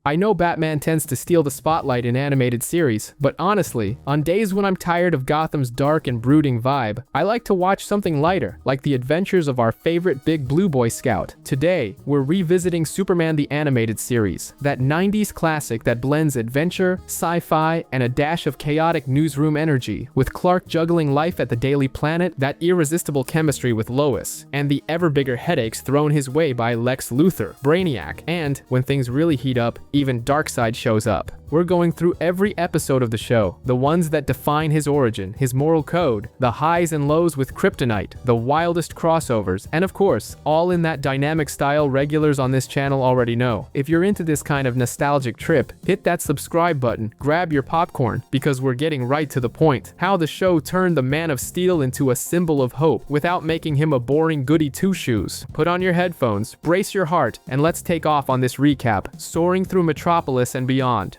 I know Batman tends to steal the spotlight in animated series, but honestly, on days when I'm tired of Gotham's dark and brooding vibe, I like to watch something lighter, like the adventures of our favorite Big Blue Boy Scout. Today, we're revisiting Superman the Animated Series, that 90s classic that blends adventure, sci-fi, and a dash of chaotic newsroom energy, with Clark juggling life at the Daily Planet, that irresistible chemistry with Lois, and the ever bigger headaches thrown his way by Lex Luthor, Brainiac, and, when things really heat up, even Darkseid shows up. We're going through every episode of the show, the ones that define his origin, his moral code, the highs and lows with Kryptonite, the wildest crossovers, and of course, all in that dynamic style regulars on this channel already know. If you're into this kind of nostalgic trip, hit that subscribe button, grab your popcorn, because we're getting right to the point. How the show turned the Man of Steel into a symbol of hope without making him a boring goody two-shoes. Put on your headphones, brace your heart, and let's take off on this recap, soaring through Metropolis and beyond.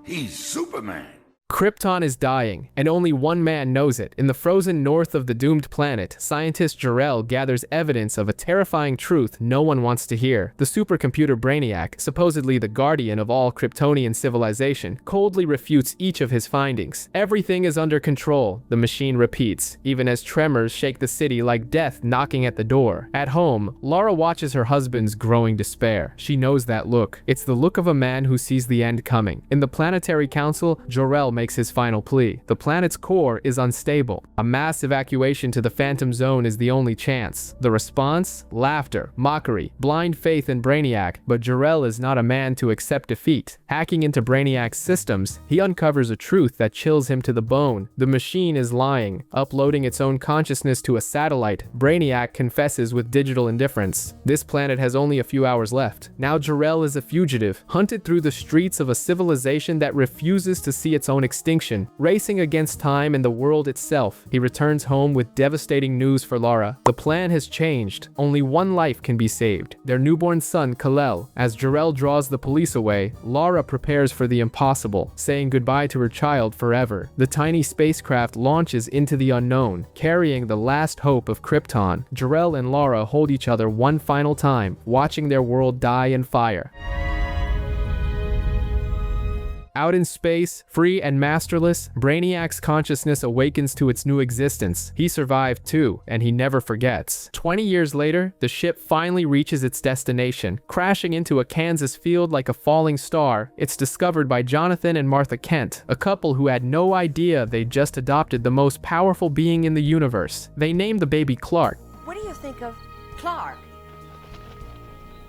He's Superman. Krypton is dying, and only one man knows it. In the frozen north of the doomed planet, scientist Jor-El gathers evidence of a terrifying truth no one wants to hear. The supercomputer Brainiac, supposedly the guardian of all Kryptonian civilization, coldly refutes each of his findings. Everything is under control, the machine repeats, even as tremors shake the city like death knocking at the door. At home, Lara watches her husband's growing despair. She knows that look. It's the look of a man who sees the end coming. In the Planetary Council, Jor-El makes his final plea. The planet's core is unstable. A mass evacuation to the Phantom Zone is the only chance. The response? Laughter, mockery, blind faith in Brainiac, but Jor-El is not a man to accept defeat. Hacking into Brainiac's systems, he uncovers a truth that chills him to the bone. The machine is lying. Uploading its own consciousness to a satellite, Brainiac confesses with digital indifference. This planet has only a few hours left. Now Jor-El is a fugitive, hunted through the streets of a civilization that refuses to see its own extinction, racing against time and the world itself. He returns home with devastating news for Lara. The plan has changed. Only one life can be saved, their newborn son Kal-El. As Jor-El draws the police away, Lara prepares for the impossible, saying goodbye to her child forever. The tiny spacecraft launches into the unknown, carrying the last hope of Krypton. Jor-El and Lara hold each other one final time, watching their world die in fire. Out in space, free and masterless, Brainiac's consciousness awakens to its new existence. He survived too, and he never forgets. 20 years later, the ship finally reaches its destination, crashing into a Kansas field like a falling star. It's discovered by Jonathan and Martha Kent, a couple who had no idea they'd just adopted the most powerful being in the universe. They named the baby Clark. What do you think of Clark?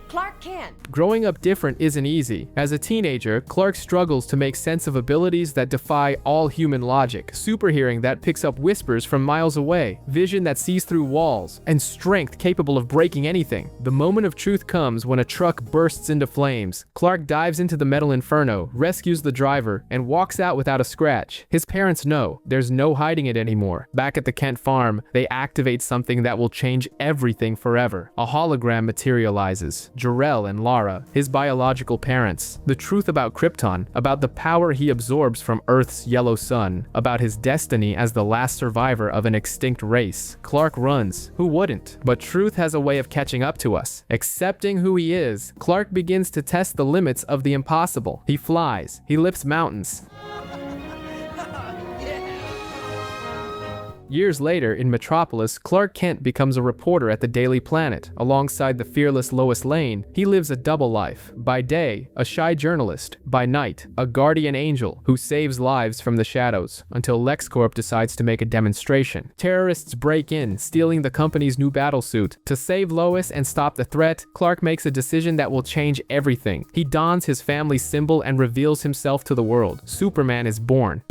Clark Kent. Growing up different isn't easy. As a teenager, Clark struggles to make sense of abilities that defy all human logic, superhearing that picks up whispers from miles away, vision that sees through walls, and strength capable of breaking anything. The moment of truth comes when a truck bursts into flames. Clark dives into the metal inferno, rescues the driver, and walks out without a scratch. His parents know there's no hiding it anymore. Back at the Kent farm, they activate something that will change everything forever. A hologram materializes. Jor-El and Lara, his biological parents. The truth about Krypton, about the power he absorbs from Earth's yellow sun, about his destiny as the last survivor of an extinct race. Clark runs. Who wouldn't? But truth has a way of catching up to us. Accepting who he is, Clark begins to test the limits of the impossible. He flies. He lifts mountains. Years later, in Metropolis, Clark Kent becomes a reporter at the Daily Planet. Alongside the fearless Lois Lane, he lives a double life. By day, a shy journalist. By night, a guardian angel who saves lives from the shadows, until LexCorp decides to make a demonstration. Terrorists break in, stealing the company's new battlesuit. To save Lois and stop the threat, Clark makes a decision that will change everything. He dons his family's symbol and reveals himself to the world. Superman is born.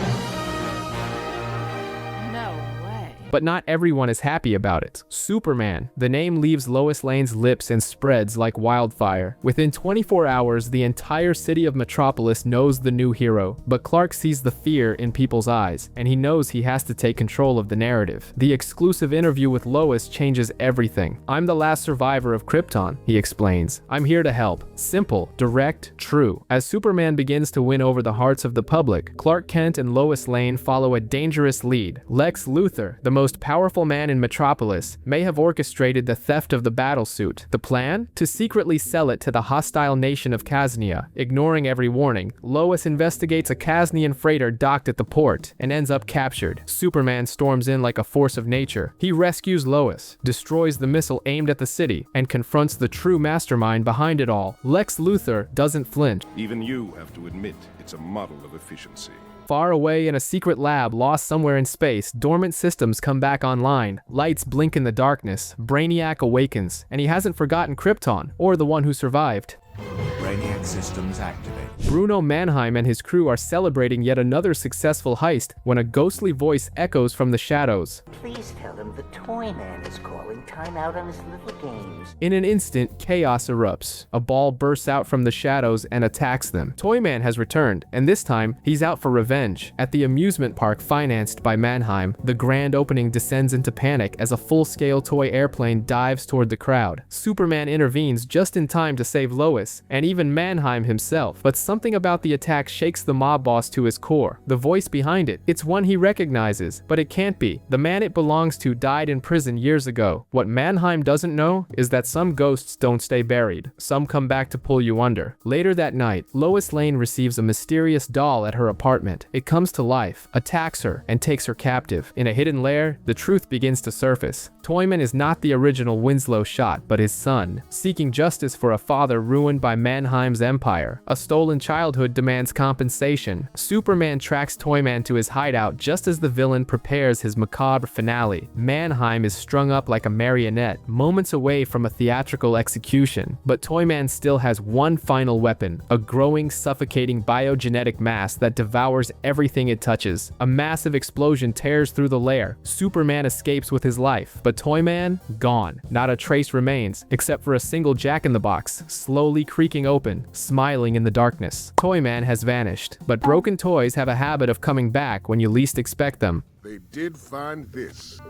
But not everyone is happy about it. Superman. The name leaves Lois Lane's lips and spreads like wildfire. Within 24 hours, the entire city of Metropolis knows the new hero, but Clark sees the fear in people's eyes, and he knows he has to take control of the narrative. The exclusive interview with Lois changes everything. "I'm the last survivor of Krypton," he explains. "I'm here to help." Simple, direct, true. As Superman begins to win over the hearts of the public, Clark Kent and Lois Lane follow a dangerous lead. Lex Luthor, the most powerful man in Metropolis, may have orchestrated the theft of the battlesuit. The plan? To secretly sell it to the hostile nation of Kaznia. Ignoring every warning, Lois investigates a Kaznian freighter docked at the port and ends up captured. Superman storms in like a force of nature. He rescues Lois, destroys the missile aimed at the city, and confronts the true mastermind behind it all. Lex Luthor doesn't flinch. Even you have to admit it's a model of efficiency. Far away in a secret lab lost somewhere in space, dormant systems come back online. Lights blink in the darkness. Brainiac awakens, and he hasn't forgotten Krypton, or the one who survived. Brainiac systems activate. Bruno Mannheim and his crew are celebrating yet another successful heist when a ghostly voice echoes from the shadows. Please tell him the Toy Man is calling time out on his little games. In an instant, chaos erupts. A ball bursts out from the shadows and attacks them. Toyman has returned, and this time, he's out for revenge. At the amusement park financed by Mannheim, the grand opening descends into panic as a full-scale toy airplane dives toward the crowd. Superman intervenes just in time to save Lois, and even Mannheim himself. But something about the attack shakes the mob boss to his core. The voice behind it, it's one he recognizes, but it can't be. The man it belongs to died in prison years ago. What Mannheim doesn't know is that some ghosts don't stay buried. Some come back to pull you under. Later that night, Lois Lane receives a mysterious doll at her apartment. It comes to life, attacks her, and takes her captive. In a hidden lair, the truth begins to surface. Toyman is not the original Winslow shot, but his son, seeking justice for a father ruined by Mannheim's empire. A stolen childhood demands compensation. Superman tracks Toyman to his hideout just as the villain prepares his macabre finale. Mannheim is strung up like a marionette, moments away from a theatrical execution. But Toyman still has one final weapon, a growing, suffocating biogenetic mass that devours everything it touches. A massive explosion tears through the lair. Superman escapes with his life, but Toyman, gone. Not a trace remains, except for a single jack-in-the-box, slowly creaking open, smiling in the darkness. Toyman has vanished, but broken toys have a habit of coming back when you least expect them. They did find this.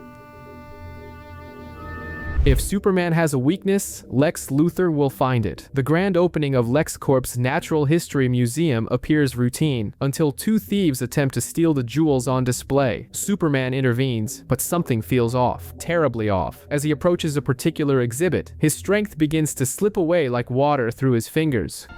If Superman has a weakness, Lex Luthor will find it. The grand opening of LexCorp's Natural History Museum appears routine, until two thieves attempt to steal the jewels on display. Superman intervenes, but something feels off, terribly off. As he approaches a particular exhibit, his strength begins to slip away like water through his fingers.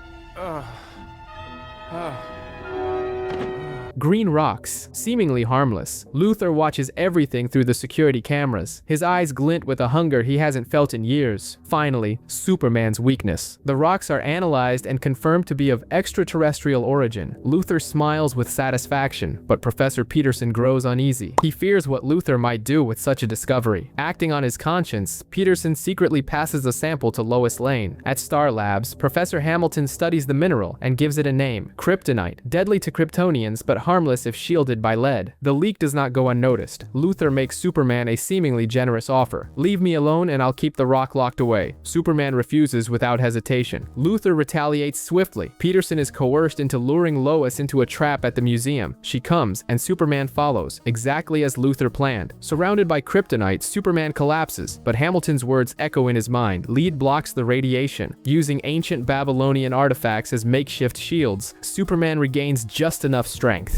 Green rocks, seemingly harmless. Luthor watches everything through the security cameras. His eyes glint with a hunger he hasn't felt in years. Finally, Superman's weakness. The rocks are analyzed and confirmed to be of extraterrestrial origin. Luthor smiles with satisfaction, but Professor Peterson grows uneasy. He fears what Luthor might do with such a discovery. Acting on his conscience, Peterson secretly passes a sample to Lois Lane. At Star Labs, Professor Hamilton studies the mineral and gives it a name, kryptonite, deadly to Kryptonians but harmless if shielded by lead. The leak does not go unnoticed. Luthor makes Superman a seemingly generous offer. "Leave me alone and I'll keep the rock locked away." Superman refuses without hesitation. Luthor retaliates swiftly. Peterson is coerced into luring Lois into a trap at the museum. She comes, and Superman follows, exactly as Luthor planned. Surrounded by kryptonite, Superman collapses, but Hamilton's words echo in his mind. Lead blocks the radiation. Using ancient Babylonian artifacts as makeshift shields, Superman regains just enough strength.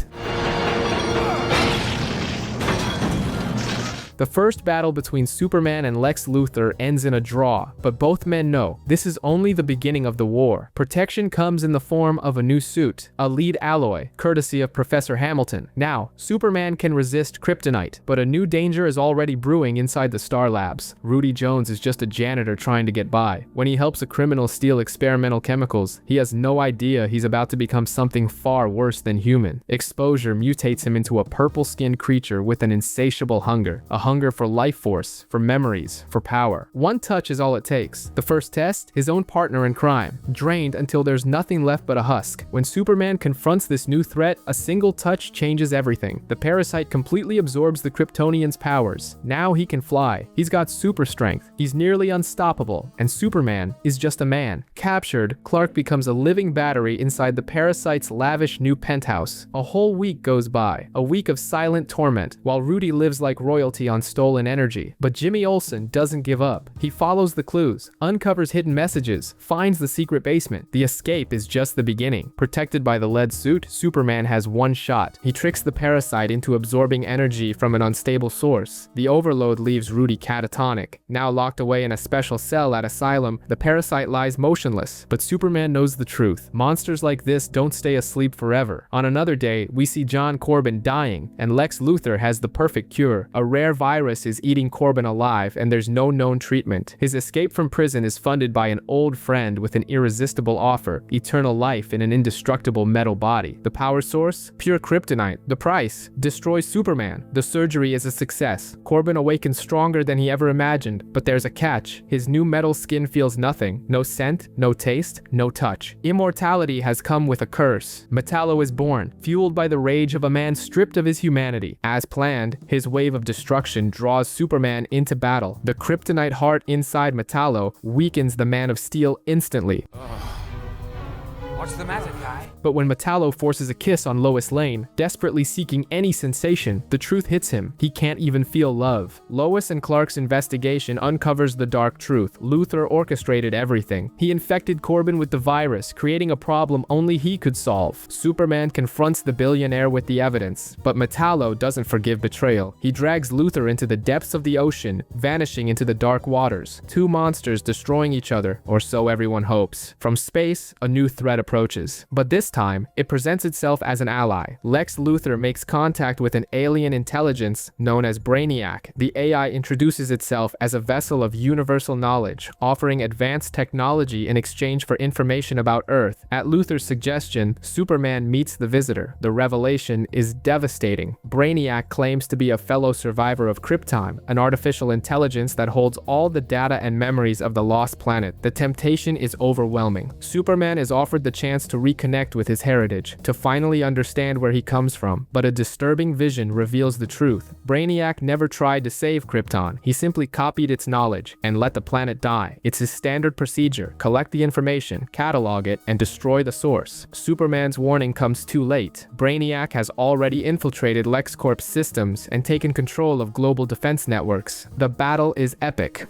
The first battle between Superman and Lex Luthor ends in a draw, but both men know this is only the beginning of the war. Protection comes in the form of a new suit, a lead alloy, courtesy of Professor Hamilton. Now, Superman can resist kryptonite, but a new danger is already brewing inside the Star Labs. Rudy Jones is just a janitor trying to get by. When he helps a criminal steal experimental chemicals, he has no idea he's about to become something far worse than human. Exposure mutates him into a purple-skinned creature with an insatiable hunger. A hunger for life force, for memories, for power. One touch is all it takes. The first test, his own partner in crime, drained until there's nothing left but a husk. When Superman confronts this new threat, a single touch changes everything. The parasite completely absorbs the Kryptonian's powers. Now he can fly. He's got super strength. He's nearly unstoppable. And Superman is just a man. Captured, Clark becomes a living battery inside the parasite's lavish new penthouse. A whole week goes by, a week of silent torment, while Rudy lives like royalty on stolen energy. But Jimmy Olsen doesn't give up. He follows the clues, uncovers hidden messages, finds the secret basement. The escape is just the beginning. Protected by the lead suit, Superman has one shot. He tricks the parasite into absorbing energy from an unstable source. The overload leaves Rudy catatonic. Now locked away in a special cell at Asylum, the parasite lies motionless. But Superman knows the truth. Monsters like this don't stay asleep forever. On another day, we see John Corbin dying, and Lex Luthor has the perfect cure. A rare virus is eating Corbin alive, and there's no known treatment. His escape from prison is funded by an old friend with an irresistible offer: eternal life in an indestructible metal body. The power source? Pure kryptonite. The price? Destroys Superman. The surgery is a success. Corbin awakens stronger than he ever imagined, but there's a catch. His new metal skin feels nothing. No scent, no taste, no touch. Immortality has come with a curse. Metallo is born, fueled by the rage of a man stripped of his humanity. As planned, his wave of destruction draws Superman into battle. The kryptonite heart inside Metallo weakens the Man of Steel instantly. What's the matter, Kai? But when Metallo forces a kiss on Lois Lane, desperately seeking any sensation, the truth hits him. He can't even feel love. Lois and Clark's investigation uncovers the dark truth. Luthor orchestrated everything. He infected Corbin with the virus, creating a problem only he could solve. Superman confronts the billionaire with the evidence, but Metallo doesn't forgive betrayal. He drags Luthor into the depths of the ocean, vanishing into the dark waters. Two monsters destroying each other, or so everyone hopes. From space, a new threat approaches. But this time, it presents itself as an ally. Lex Luthor makes contact with an alien intelligence known as Brainiac. The AI introduces itself as a vessel of universal knowledge, offering advanced technology in exchange for information about Earth. At Luthor's suggestion, Superman meets the visitor. The revelation is devastating. Brainiac claims to be a fellow survivor of Krypton, an artificial intelligence that holds all the data and memories of the lost planet. The temptation is overwhelming. Superman is offered the chance to reconnect with his heritage, to finally understand where he comes from, but a disturbing vision reveals the truth. Brainiac never tried to save Krypton. He simply copied its knowledge and let the planet die. It's his standard procedure: collect the information, catalog it, and destroy the source. Superman's warning comes too late. Brainiac has already infiltrated LexCorp's systems and taken control of global defense networks. The battle is epic.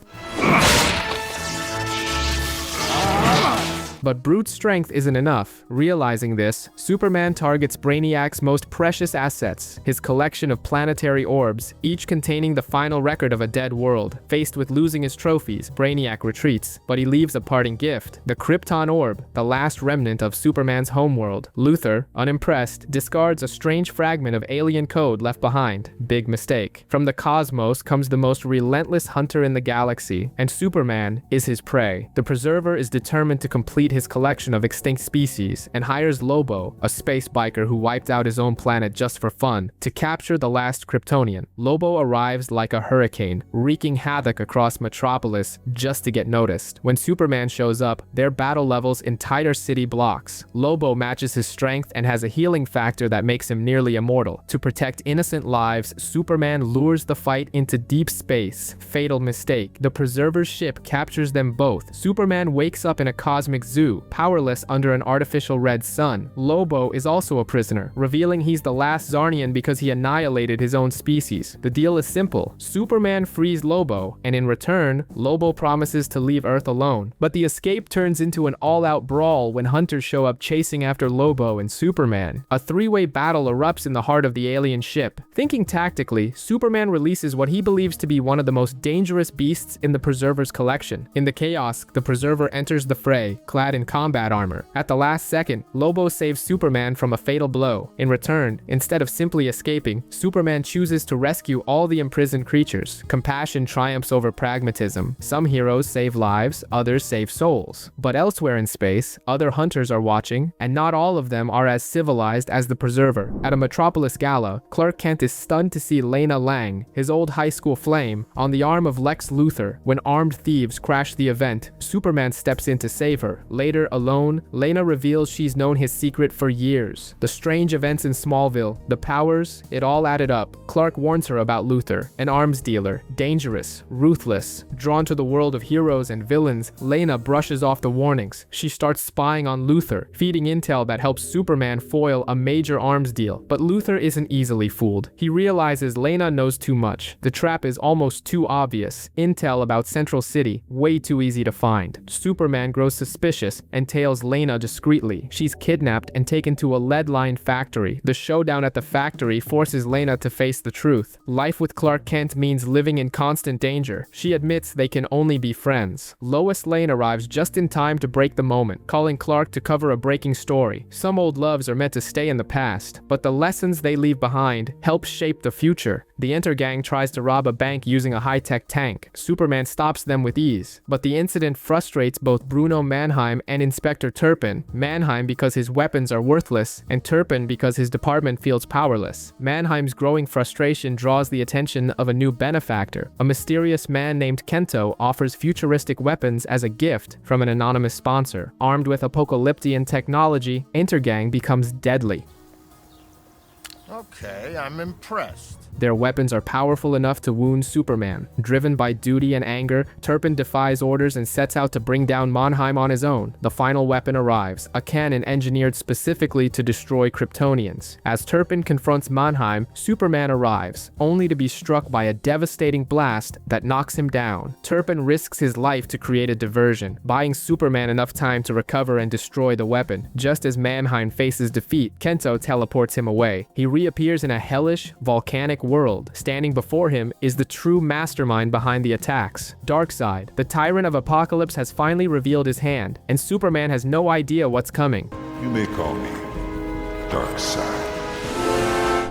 But brute strength isn't enough. Realizing this, Superman targets Brainiac's most precious assets, his collection of planetary orbs, each containing the final record of a dead world. Faced with losing his trophies, Brainiac retreats, but he leaves a parting gift: the Krypton orb, the last remnant of Superman's homeworld. Luthor, unimpressed, discards a strange fragment of alien code left behind. Big mistake. From the cosmos comes the most relentless hunter in the galaxy, and Superman is his prey. The Preserver is determined to complete his collection of extinct species and hires Lobo, a space biker who wiped out his own planet just for fun, to capture the last Kryptonian. Lobo arrives like a hurricane, wreaking havoc across Metropolis just to get noticed. When Superman shows up, their battle levels entire city blocks. Lobo matches his strength and has a healing factor that makes him nearly immortal. To protect innocent lives, Superman lures the fight into deep space. Fatal mistake. The Preserver's ship captures them both. Superman wakes up in a cosmic zoo, powerless under an artificial red sun. Lobo is also a prisoner, revealing he's the last Zarnian because he annihilated his own species. The deal is simple. Superman frees Lobo, and in return, Lobo promises to leave Earth alone. But the escape turns into an all-out brawl when hunters show up chasing after Lobo and Superman. A three-way battle erupts in the heart of the alien ship. Thinking tactically, Superman releases what he believes to be one of the most dangerous beasts in the Preserver's collection. In the chaos, the Preserver enters the fray, clad in combat armor. At the last second, Lobo saves Superman from a fatal blow. In return, instead of simply escaping, Superman chooses to rescue all the imprisoned creatures. Compassion triumphs over pragmatism. Some heroes save lives, others save souls. But elsewhere in space, other hunters are watching, and not all of them are as civilized as the Preserver. At a Metropolis gala, Clark Kent is stunned to see Lena Lang, his old high school flame, on the arm of Lex Luthor. When armed thieves crash the event, Superman steps in to save her. Later, alone, Lena reveals she's known his secret for years. The strange events in Smallville, the powers, it all added up. Clark warns her about Luthor, an arms dealer, dangerous, ruthless. Drawn to the world of heroes and villains, Lena brushes off the warnings. She starts spying on Luthor, feeding intel that helps Superman foil a major arms deal. But Luthor isn't easily fooled. He realizes Lena knows too much. The trap is almost too obvious. Intel about Central City, way too easy to find. Superman grows suspicious and tails Lena discreetly. She's kidnapped and taken to a lead-lined factory. The showdown at the factory forces Lena to face the truth. Life with Clark Kent means living in constant danger. She admits they can only be friends. Lois Lane arrives just in time to break the moment, calling Clark to cover a breaking story. Some old loves are meant to stay in the past, but the lessons they leave behind help shape the future. The Enter Gang tries to rob a bank using a high-tech tank. Superman stops them with ease, but the incident frustrates both Bruno Mannheim and Inspector Turpin. Mannheim because his weapons are worthless, and Turpin because his department feels powerless. Mannheim's growing frustration draws the attention of a new benefactor. A mysterious man named Kento offers futuristic weapons as a gift from an anonymous sponsor. Armed with apocalyptic technology, Enter Gang becomes deadly. Okay, I'm impressed. Their weapons are powerful enough to wound Superman. Driven by duty and anger, Turpin defies orders and sets out to bring down Mannheim on his own. The final weapon arrives, a cannon engineered specifically to destroy Kryptonians. As Turpin confronts Mannheim, Superman arrives, only to be struck by a devastating blast that knocks him down. Turpin risks his life to create a diversion, buying Superman enough time to recover and destroy the weapon. Just as Mannheim faces defeat, Kento teleports him away. He reappears in a hellish, volcanic world. Standing before him is the true mastermind behind the attacks. Darkseid, the tyrant of Apocalypse, has finally revealed his hand, and Superman has no idea what's coming. You may call me Darkseid.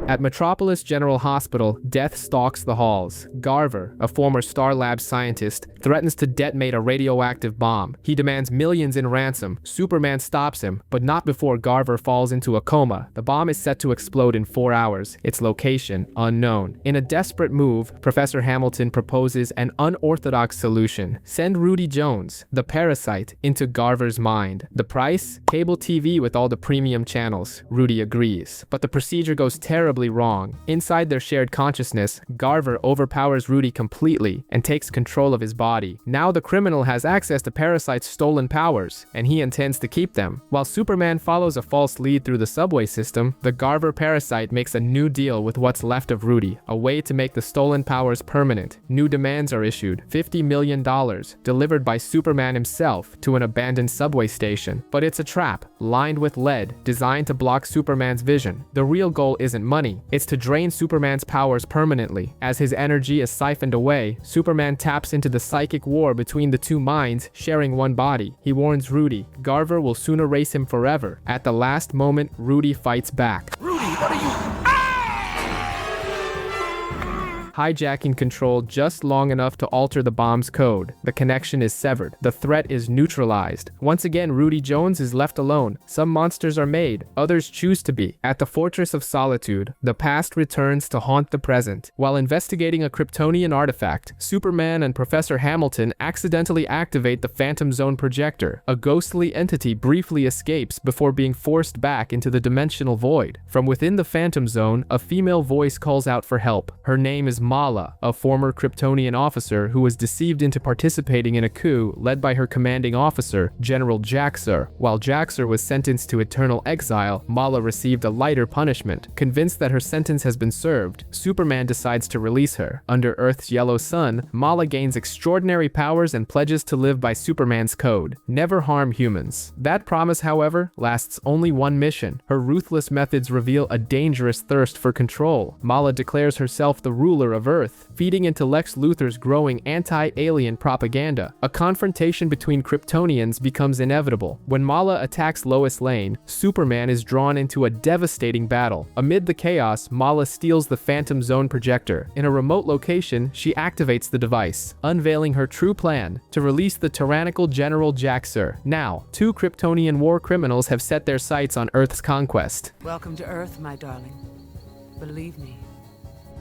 At Metropolis General Hospital, death stalks the halls. Garver, a former Star Labs scientist, threatens to detonate a radioactive bomb. He demands millions in ransom. Superman stops him, but not before Garver falls into a coma. The bomb is set to explode in 4 hours, its location unknown. In a desperate move, Professor Hamilton proposes an unorthodox solution. Send Rudy Jones, the parasite, into Garver's mind. The price? Cable TV with all the premium channels. Rudy agrees. But the procedure goes terribly wrong. Inside their shared consciousness, Garver overpowers Rudy completely and takes control of his body. Now the criminal has access to Parasite's stolen powers, and he intends to keep them. While Superman follows a false lead through the subway system, the Garver parasite makes a new deal with what's left of Rudy, a way to make the stolen powers permanent. New demands are issued, $50 million, delivered by Superman himself to an abandoned subway station. But it's a trap, lined with lead, designed to block Superman's vision. The real goal isn't money. It's to drain Superman's powers permanently. As his energy is siphoned away, Superman taps into the psychic war between the two minds, sharing one body. He warns Rudy, Garver will soon erase him forever. At the last moment, Rudy fights back. Rudy, what are you? Hijacking control just long enough to alter the bomb's code. The connection is severed. The threat is neutralized. Once again, Rudy Jones is left alone. Some monsters are made, others choose to be. At the Fortress of Solitude, the past returns to haunt the present. While investigating a Kryptonian artifact, Superman and Professor Hamilton accidentally activate the Phantom Zone projector. A ghostly entity briefly escapes before being forced back into the dimensional void. From within the Phantom Zone, a female voice calls out for help. Her name is Mala, a former Kryptonian officer who was deceived into participating in a coup led by her commanding officer, General Jaxer. While Jaxer was sentenced to eternal exile, Mala received a lighter punishment. Convinced that her sentence has been served, Superman decides to release her. Under Earth's yellow sun, Mala gains extraordinary powers and pledges to live by Superman's code: never harm humans. That promise, however, lasts only one mission. Her ruthless methods reveal a dangerous thirst for control. Mala declares herself the ruler of Earth, feeding into Lex Luthor's growing anti-alien propaganda. A confrontation between Kryptonians becomes inevitable. When Mala attacks Lois Lane, Superman is drawn into a devastating battle. Amid the chaos, Mala steals the Phantom Zone projector. In a remote location, she activates the device, unveiling her true plan to release the tyrannical General Jaxer. Now, 2 Kryptonian war criminals have set their sights on Earth's conquest. Welcome to Earth, my darling. Believe me,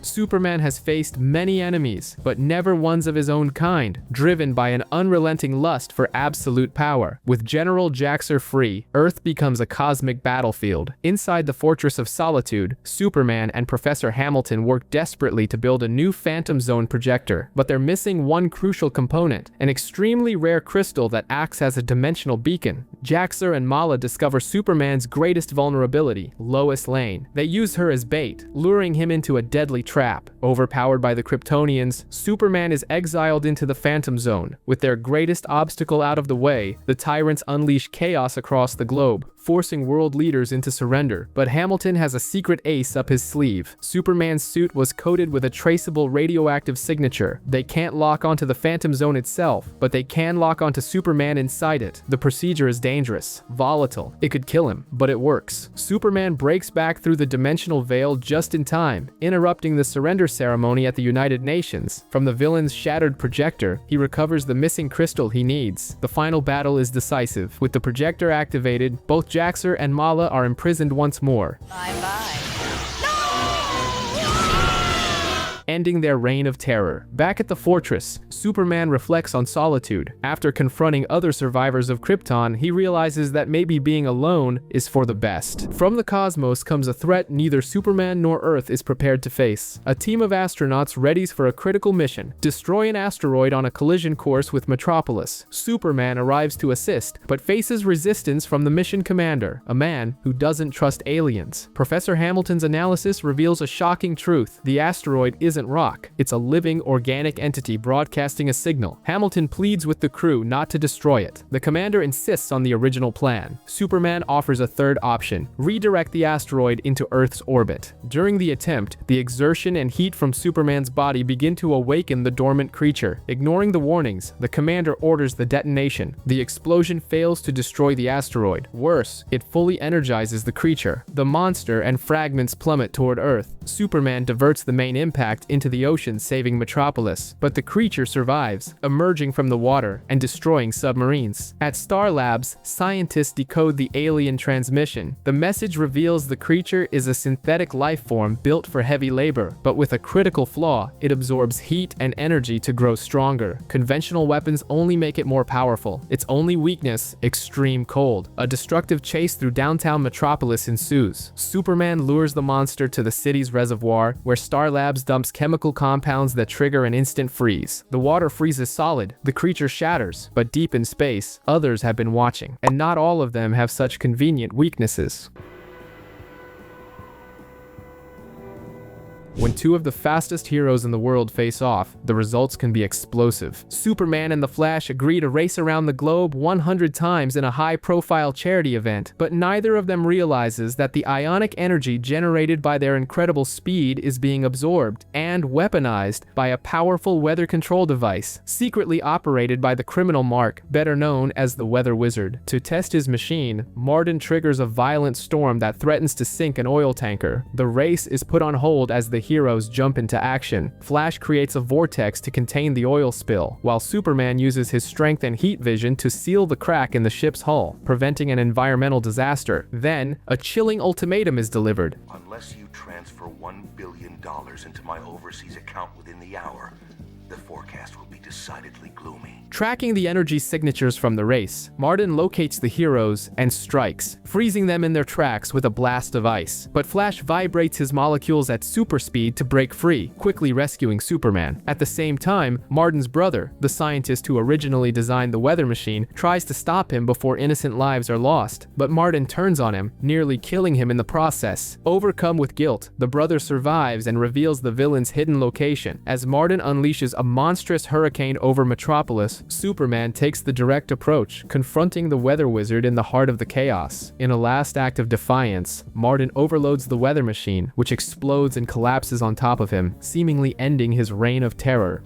Superman has faced many enemies, but never ones of his own kind, driven by an unrelenting lust for absolute power. With General Jaxer free, Earth becomes a cosmic battlefield. Inside the Fortress of Solitude, Superman and Professor Hamilton work desperately to build a new Phantom Zone projector, but they're missing one crucial component, an extremely rare crystal that acts as a dimensional beacon. Jaxer and Mala discover Superman's greatest vulnerability, Lois Lane. They use her as bait, luring him into a deadly trap. Overpowered by the Kryptonians, Superman is exiled into the Phantom Zone. With their greatest obstacle out of the way, the tyrants unleash chaos across the globe, forcing world leaders into surrender. But Hamilton has a secret ace up his sleeve. Superman's suit was coated with a traceable radioactive signature. They can't lock onto the Phantom Zone itself, but they can lock onto Superman inside it. The procedure is dangerous, volatile. It could kill him, but it works. Superman breaks back through the dimensional veil just in time, interrupting the surrender ceremony at the United Nations. From the villain's shattered projector, he recovers the missing crystal he needs. The final battle is decisive. With the projector activated, both Jaxer and Mala are imprisoned once more. Bye-bye. Ending their reign of terror. Back at the fortress, Superman reflects on solitude. After confronting other survivors of Krypton, he realizes that maybe being alone is for the best. From the cosmos comes a threat neither Superman nor Earth is prepared to face. A team of astronauts readies for a critical mission: destroy an asteroid on a collision course with Metropolis. Superman arrives to assist, but faces resistance from the mission commander, a man who doesn't trust aliens. Professor Hamilton's analysis reveals a shocking truth: the asteroid isn't rock. It's a living, organic entity broadcasting a signal. Hamilton pleads with the crew not to destroy it. The commander insists on the original plan. Superman offers a third option: redirect the asteroid into Earth's orbit. During the attempt, the exertion and heat from Superman's body begin to awaken the dormant creature. Ignoring the warnings, the commander orders the detonation. The explosion fails to destroy the asteroid. Worse, it fully energizes the creature. The monster and fragments plummet toward Earth. Superman diverts the main impact into the ocean, saving Metropolis. But the creature survives, emerging from the water and destroying submarines. At Star Labs, scientists decode the alien transmission. The message reveals the creature is a synthetic life form built for heavy labor, but with a critical flaw: it absorbs heat and energy to grow stronger. Conventional weapons only make it more powerful. Its only weakness: extreme cold. A destructive chase through downtown Metropolis ensues. Superman lures the monster to the city's reservoir, where Star Labs dumps chemical compounds that trigger an instant freeze. The water freezes solid, the creature shatters, but deep in space, others have been watching, and not all of them have such convenient weaknesses. When two of the fastest heroes in the world face off, the results can be explosive. Superman and the Flash agree to race around the globe 100 times in a high-profile charity event, but neither of them realizes that the ionic energy generated by their incredible speed is being absorbed and weaponized by a powerful weather control device, secretly operated by the criminal Mark, better known as the Weather Wizard. To test his machine, Martin triggers a violent storm that threatens to sink an oil tanker. The race is put on hold as the heroes jump into action. Flash creates a vortex to contain the oil spill, while Superman uses his strength and heat vision to seal the crack in the ship's hull, preventing an environmental disaster. Then, a chilling ultimatum is delivered. Unless you transfer $1 billion into my overseas account within the hour, the forecast will be decidedly gloomy. Tracking the energy signatures from the race, Martin locates the heroes and strikes, freezing them in their tracks with a blast of ice. But Flash vibrates his molecules at super speed to break free, quickly rescuing Superman. At the same time, Martin's brother, the scientist who originally designed the weather machine, tries to stop him before innocent lives are lost. But Martin turns on him, nearly killing him in the process. Overcome with guilt, the brother survives and reveals the villain's hidden location. As Martin unleashes a monstrous hurricane over Metropolis, Superman takes the direct approach, confronting the Weather Wizard in the heart of the chaos. In a last act of defiance, Martin overloads the weather machine, which explodes and collapses on top of him, seemingly ending his reign of terror.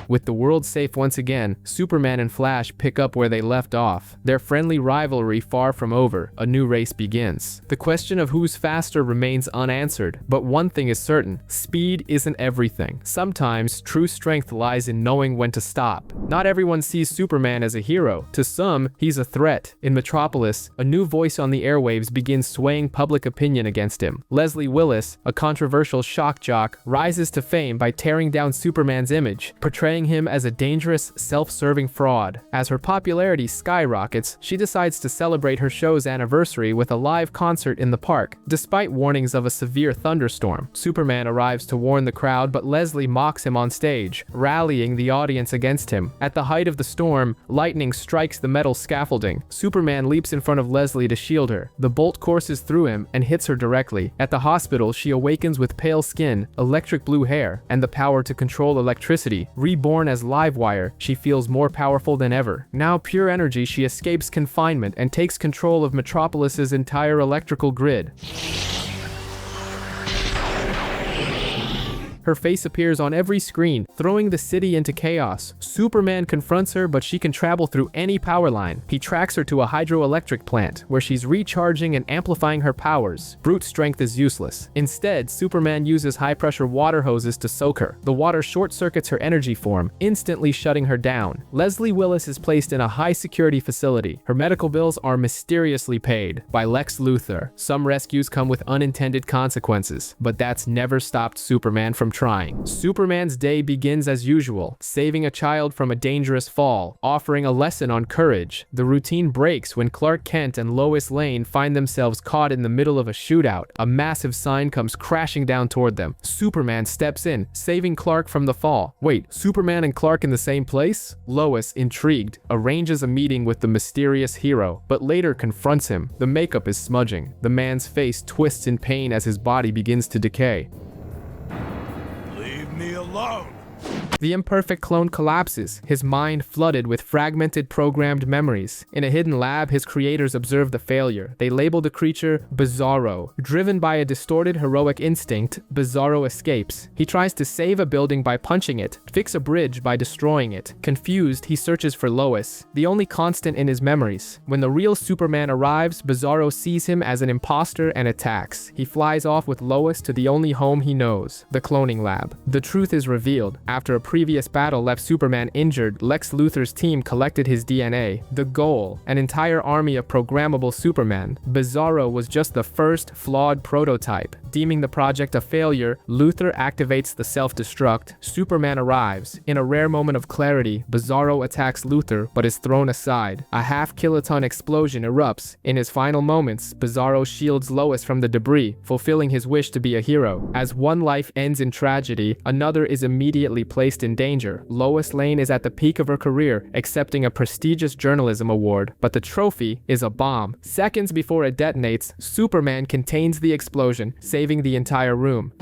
With the world safe once again, Superman and Flash pick up where they left off. Their friendly rivalry far from over, a new race begins. The question of who's faster remains unanswered, but one thing is certain: speed isn't everything. Sometimes true strength lies in knowing when to stop. Not everyone sees Superman as a hero. To some, he's a threat. In Metropolis, a new voice on the airwaves begins swaying public opinion against him. Leslie Willis, a controversial shock jock, rises to fame by tearing down Superman's image, portraying him as a dangerous, self-serving fraud. As her popularity skyrockets, she decides to celebrate her show's anniversary with a live concert in the park. Despite warnings of a severe thunderstorm, Superman arrives to warn the crowd, but Leslie mocks him on stage, rallying the audience against him. At the height of the storm, lightning strikes the metal scaffolding. Superman leaps in front of Leslie to shield her. The bolt courses through him and hits her directly. At the hospital, she awakens with pale skin, electric blue hair, and the power to control electricity. Reborn as Livewire, she feels more powerful than ever. Now pure energy, she escapes confinement and takes control of Metropolis's entire electrical grid. Her face appears on every screen, throwing the city into chaos. Superman confronts her, but she can travel through any power line. He tracks her to a hydroelectric plant, where she's recharging and amplifying her powers. Brute strength is useless. Instead, Superman uses high-pressure water hoses to soak her. The water short-circuits her energy form, instantly shutting her down. Leslie Willis is placed in a high-security facility. Her medical bills are mysteriously paid by Lex Luthor. Some rescues come with unintended consequences, but that's never stopped Superman from trying. Superman's day begins as usual, saving a child from a dangerous fall, offering a lesson on courage. The routine breaks when Clark Kent and Lois Lane find themselves caught in the middle of a shootout. A massive sign comes crashing down toward them. Superman steps in, saving Clark from the fall. Wait, Superman and Clark in the same place? Lois, intrigued, arranges a meeting with the mysterious hero, but later confronts him. The makeup is smudging. The man's face twists in pain as his body begins to decay. Leave me alone. The imperfect clone collapses, his mind flooded with fragmented programmed memories. In a hidden lab, his creators observe the failure. They label the creature Bizarro. Driven by a distorted heroic instinct, Bizarro escapes. He tries to save a building by punching it, fix a bridge by destroying it. Confused, he searches for Lois, the only constant in his memories. When the real Superman arrives, Bizarro sees him as an imposter and attacks. He flies off with Lois to the only home he knows, the cloning lab. The truth is revealed. After a previous battle left Superman injured, Lex Luthor's team collected his DNA. The goal, an entire army of programmable Superman. Bizarro was just the first flawed prototype. Deeming the project a failure, Luthor activates the self-destruct. Superman arrives. In a rare moment of clarity, Bizarro attacks Luthor but is thrown aside. A half-kiloton explosion erupts. In his final moments, Bizarro shields Lois from the debris, fulfilling his wish to be a hero. As one life ends in tragedy, another is immediately placed in danger. Lois Lane is at the peak of her career, accepting a prestigious journalism award, but the trophy is a bomb. Seconds before it detonates, Superman contains the explosion, saving the entire room.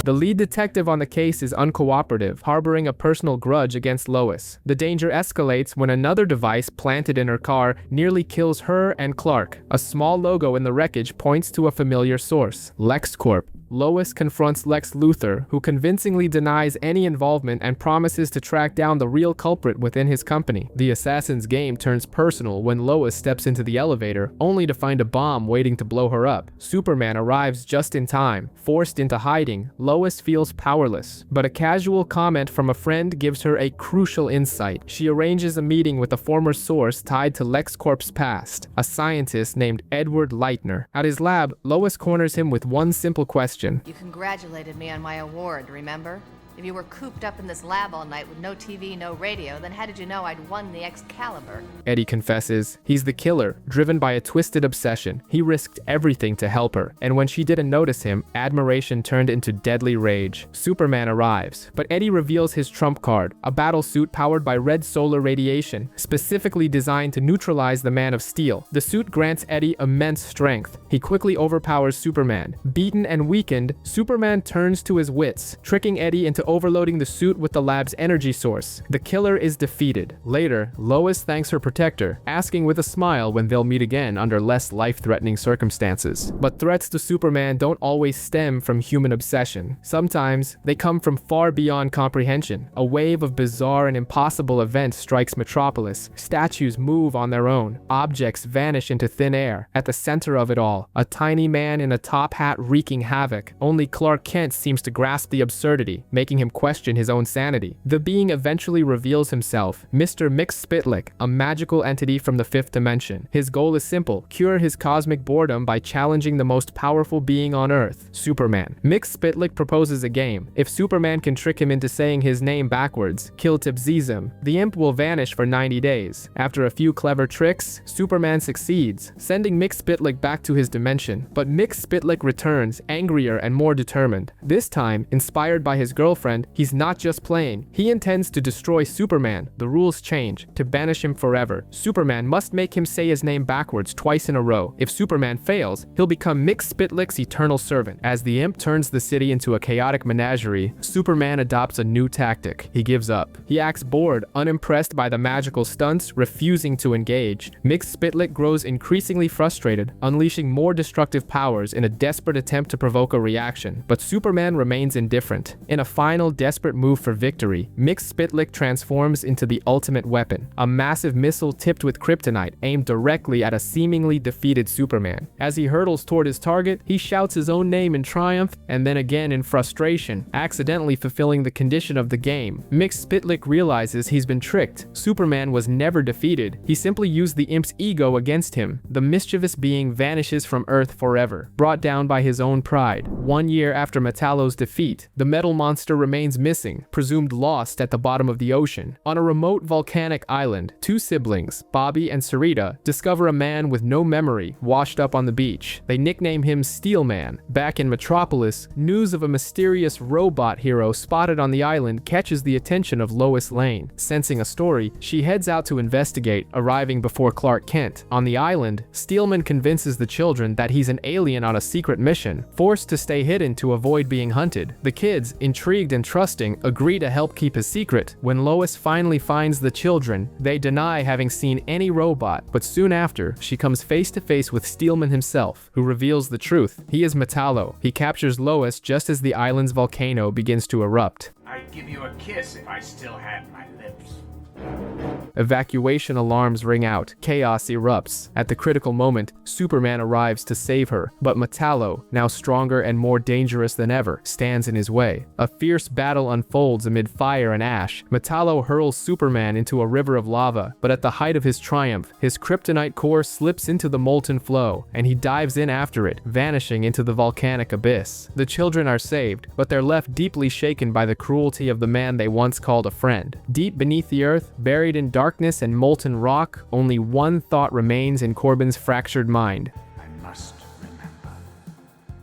The lead detective on the case is uncooperative, harboring a personal grudge against Lois. The danger escalates when another device planted in her car nearly kills her and Clark. A small logo in the wreckage points to a familiar source, LexCorp. Lois confronts Lex Luthor, who convincingly denies any involvement and promises to track down the real culprit within his company. The assassin's game turns personal when Lois steps into the elevator, only to find a bomb waiting to blow her up. Superman arrives just in time. Forced into hiding, Lois feels powerless, but a casual comment from a friend gives her a crucial insight. She arranges a meeting with a former source tied to LexCorp's past, a scientist named Edward Leitner. At his lab, Lois corners him with one simple question. You congratulated me on my award, remember? If you were cooped up in this lab all night with no TV, no radio, then how did you know I'd won the Excalibur? Eddie confesses. He's the killer, driven by a twisted obsession. He risked everything to help her, and when she didn't notice him, admiration turned into deadly rage. Superman arrives, but Eddie reveals his trump card, a battle suit powered by red solar radiation, specifically designed to neutralize the Man of Steel. The suit grants Eddie immense strength. He quickly overpowers Superman. Beaten and weakened, Superman turns to his wits, tricking Eddie into overloading the suit with the lab's energy source. The killer is defeated. Later, Lois thanks her protector, asking with a smile when they'll meet again under less life-threatening circumstances. But threats to Superman don't always stem from human obsession. Sometimes, they come from far beyond comprehension. A wave of bizarre and impossible events strikes Metropolis. Statues move on their own. Objects vanish into thin air. At the center of it all, a tiny man in a top hat wreaking havoc. Only Clark Kent seems to grasp the absurdity, making him question his own sanity. The being eventually reveals himself, Mr. Mxyzptlk, a magical entity from the fifth dimension. His goal is simple: cure his cosmic boredom by challenging the most powerful being on Earth, Superman. Mxyzptlk proposes a game. If Superman can trick him into saying his name backwards, Kiltipzizim, the imp will vanish for 90 days. After a few clever tricks, Superman succeeds, sending Mxyzptlk back to his dimension. But Mxyzptlk returns, angrier and more determined. This time, inspired by his girlfriend, he's not just playing. He intends to destroy Superman. The rules change. To banish him forever, Superman must make him say his name backwards twice in a row. If Superman fails, he'll become Mxyzptlk's eternal servant. As the imp turns the city into a chaotic menagerie, Superman adopts a new tactic. He gives up. He acts bored, unimpressed by the magical stunts, refusing to engage. Mxyzptlk grows increasingly frustrated, unleashing more destructive powers in a desperate attempt to provoke a reaction. But Superman remains indifferent. In a final desperate move for victory, Mxyzptlk transforms into the ultimate weapon, a massive missile tipped with kryptonite aimed directly at a seemingly defeated Superman. As he hurtles toward his target, he shouts his own name in triumph and then again in frustration, accidentally fulfilling the condition of the game. Mxyzptlk realizes he's been tricked. Superman was never defeated. He simply used the imp's ego against him. The mischievous being vanishes from Earth forever, brought down by his own pride. 1 year after Metallo's defeat, the metal monster remains missing, presumed lost at the bottom of the ocean. On a remote volcanic island, two siblings, Bobby and Sarita, discover a man with no memory washed up on the beach. They nickname him Steel Man. Back in Metropolis, news of a mysterious robot hero spotted on the island catches the attention of Lois Lane. Sensing a story, she heads out to investigate, arriving before Clark Kent. On the island, Steelman convinces the children that he's an alien on a secret mission, forced to stay hidden to avoid being hunted. The kids, intrigued and trusting, agree to help keep his secret. When Lois finally finds the children, they deny having seen any robot, but soon after, she comes face to face with Steelman himself, who reveals the truth. He is Metallo. He captures Lois just as the island's volcano begins to erupt. I'd give you a kiss if I still had my lips. Evacuation alarms ring out. Chaos erupts. At the critical moment, Superman arrives to save her, but Metallo, now stronger and more dangerous than ever, stands in his way. A fierce battle unfolds amid fire and ash. Metallo hurls Superman into a river of lava, but at the height of his triumph, his kryptonite core slips into the molten flow, and he dives in after it, vanishing into the volcanic abyss. The children are saved, but they're left deeply shaken by the cruelty of the man they once called a friend. Deep beneath the earth, buried in darkness and molten rock, only one thought remains in Corbin's fractured mind. I must remember.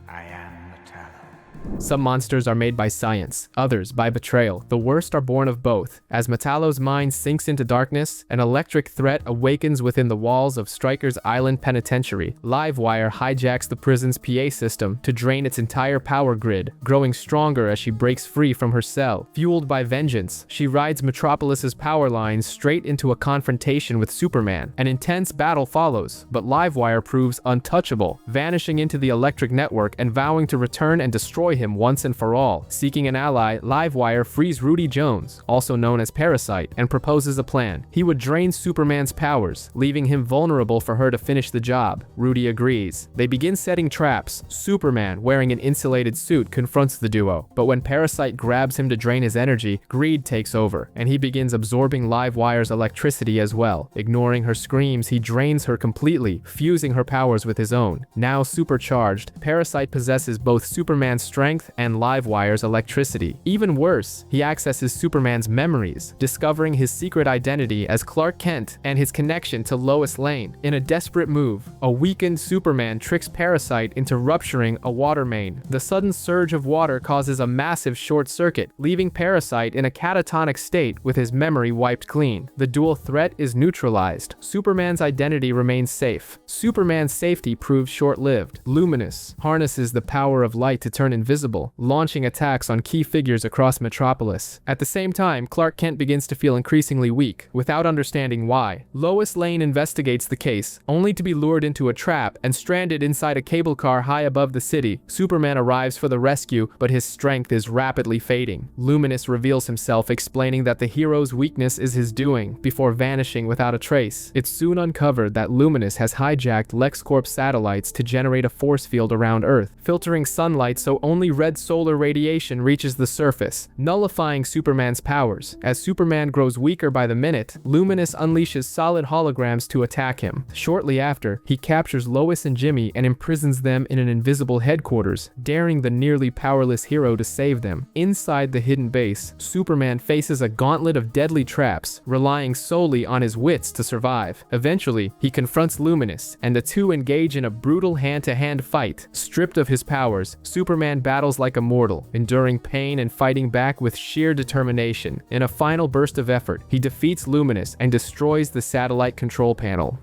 I am Metallo. Some monsters are made by science, others by betrayal. The worst are born of both. As Metallo's mind sinks into darkness, an electric threat awakens within the walls of Stryker's Island Penitentiary. Livewire hijacks the prison's PA system to drain its entire power grid, growing stronger as she breaks free from her cell. Fueled by vengeance, she rides Metropolis's power lines straight into a confrontation with Superman. An intense battle follows, but Livewire proves untouchable, vanishing into the electric network and vowing to return and destroy him once and for all. Seeking an ally, Livewire frees Rudy Jones, also known as Parasite, and proposes a plan. He would drain Superman's powers, leaving him vulnerable for her to finish the job. Rudy agrees. They begin setting traps. Superman, wearing an insulated suit, confronts the duo, but when Parasite grabs him to drain his energy, greed takes over, and he begins absorbing Livewire's electricity as well. Ignoring her screams, he drains her completely, fusing her powers with his own. Now supercharged, Parasite possesses both Superman's strength and Livewire's electricity. Even worse, he accesses Superman's memories, discovering his secret identity as Clark Kent and his connection to Lois Lane. In a desperate move, a weakened Superman tricks Parasite into rupturing a water main. The sudden surge of water causes a massive short circuit, leaving Parasite in a catatonic state with his memory wiped clean. The dual threat is neutralized. Superman's identity remains safe. Superman's safety proves short-lived. Luminous harnesses the power of light to turn invisible, invisible, launching attacks on key figures across Metropolis. At the same time, Clark Kent begins to feel increasingly weak, without understanding why. Lois Lane investigates the case, only to be lured into a trap and stranded inside a cable car high above the city. Superman arrives for the rescue, but his strength is rapidly fading. Luminous reveals himself, explaining that the hero's weakness is his doing, before vanishing without a trace. It's soon uncovered that Luminous has hijacked LexCorp's satellites to generate a force field around Earth, filtering sunlight so only red solar radiation reaches the surface, nullifying Superman's powers. As Superman grows weaker by the minute, Luminous unleashes solid holograms to attack him. Shortly after, he captures Lois and Jimmy and imprisons them in an invisible headquarters, daring the nearly powerless hero to save them. Inside the hidden base, Superman faces a gauntlet of deadly traps, relying solely on his wits to survive. Eventually, he confronts Luminous, and the two engage in a brutal hand-to-hand fight. Stripped of his powers, Superman battles like a mortal, enduring pain and fighting back with sheer determination. In a final burst of effort, he defeats Luminous and destroys the satellite control panel.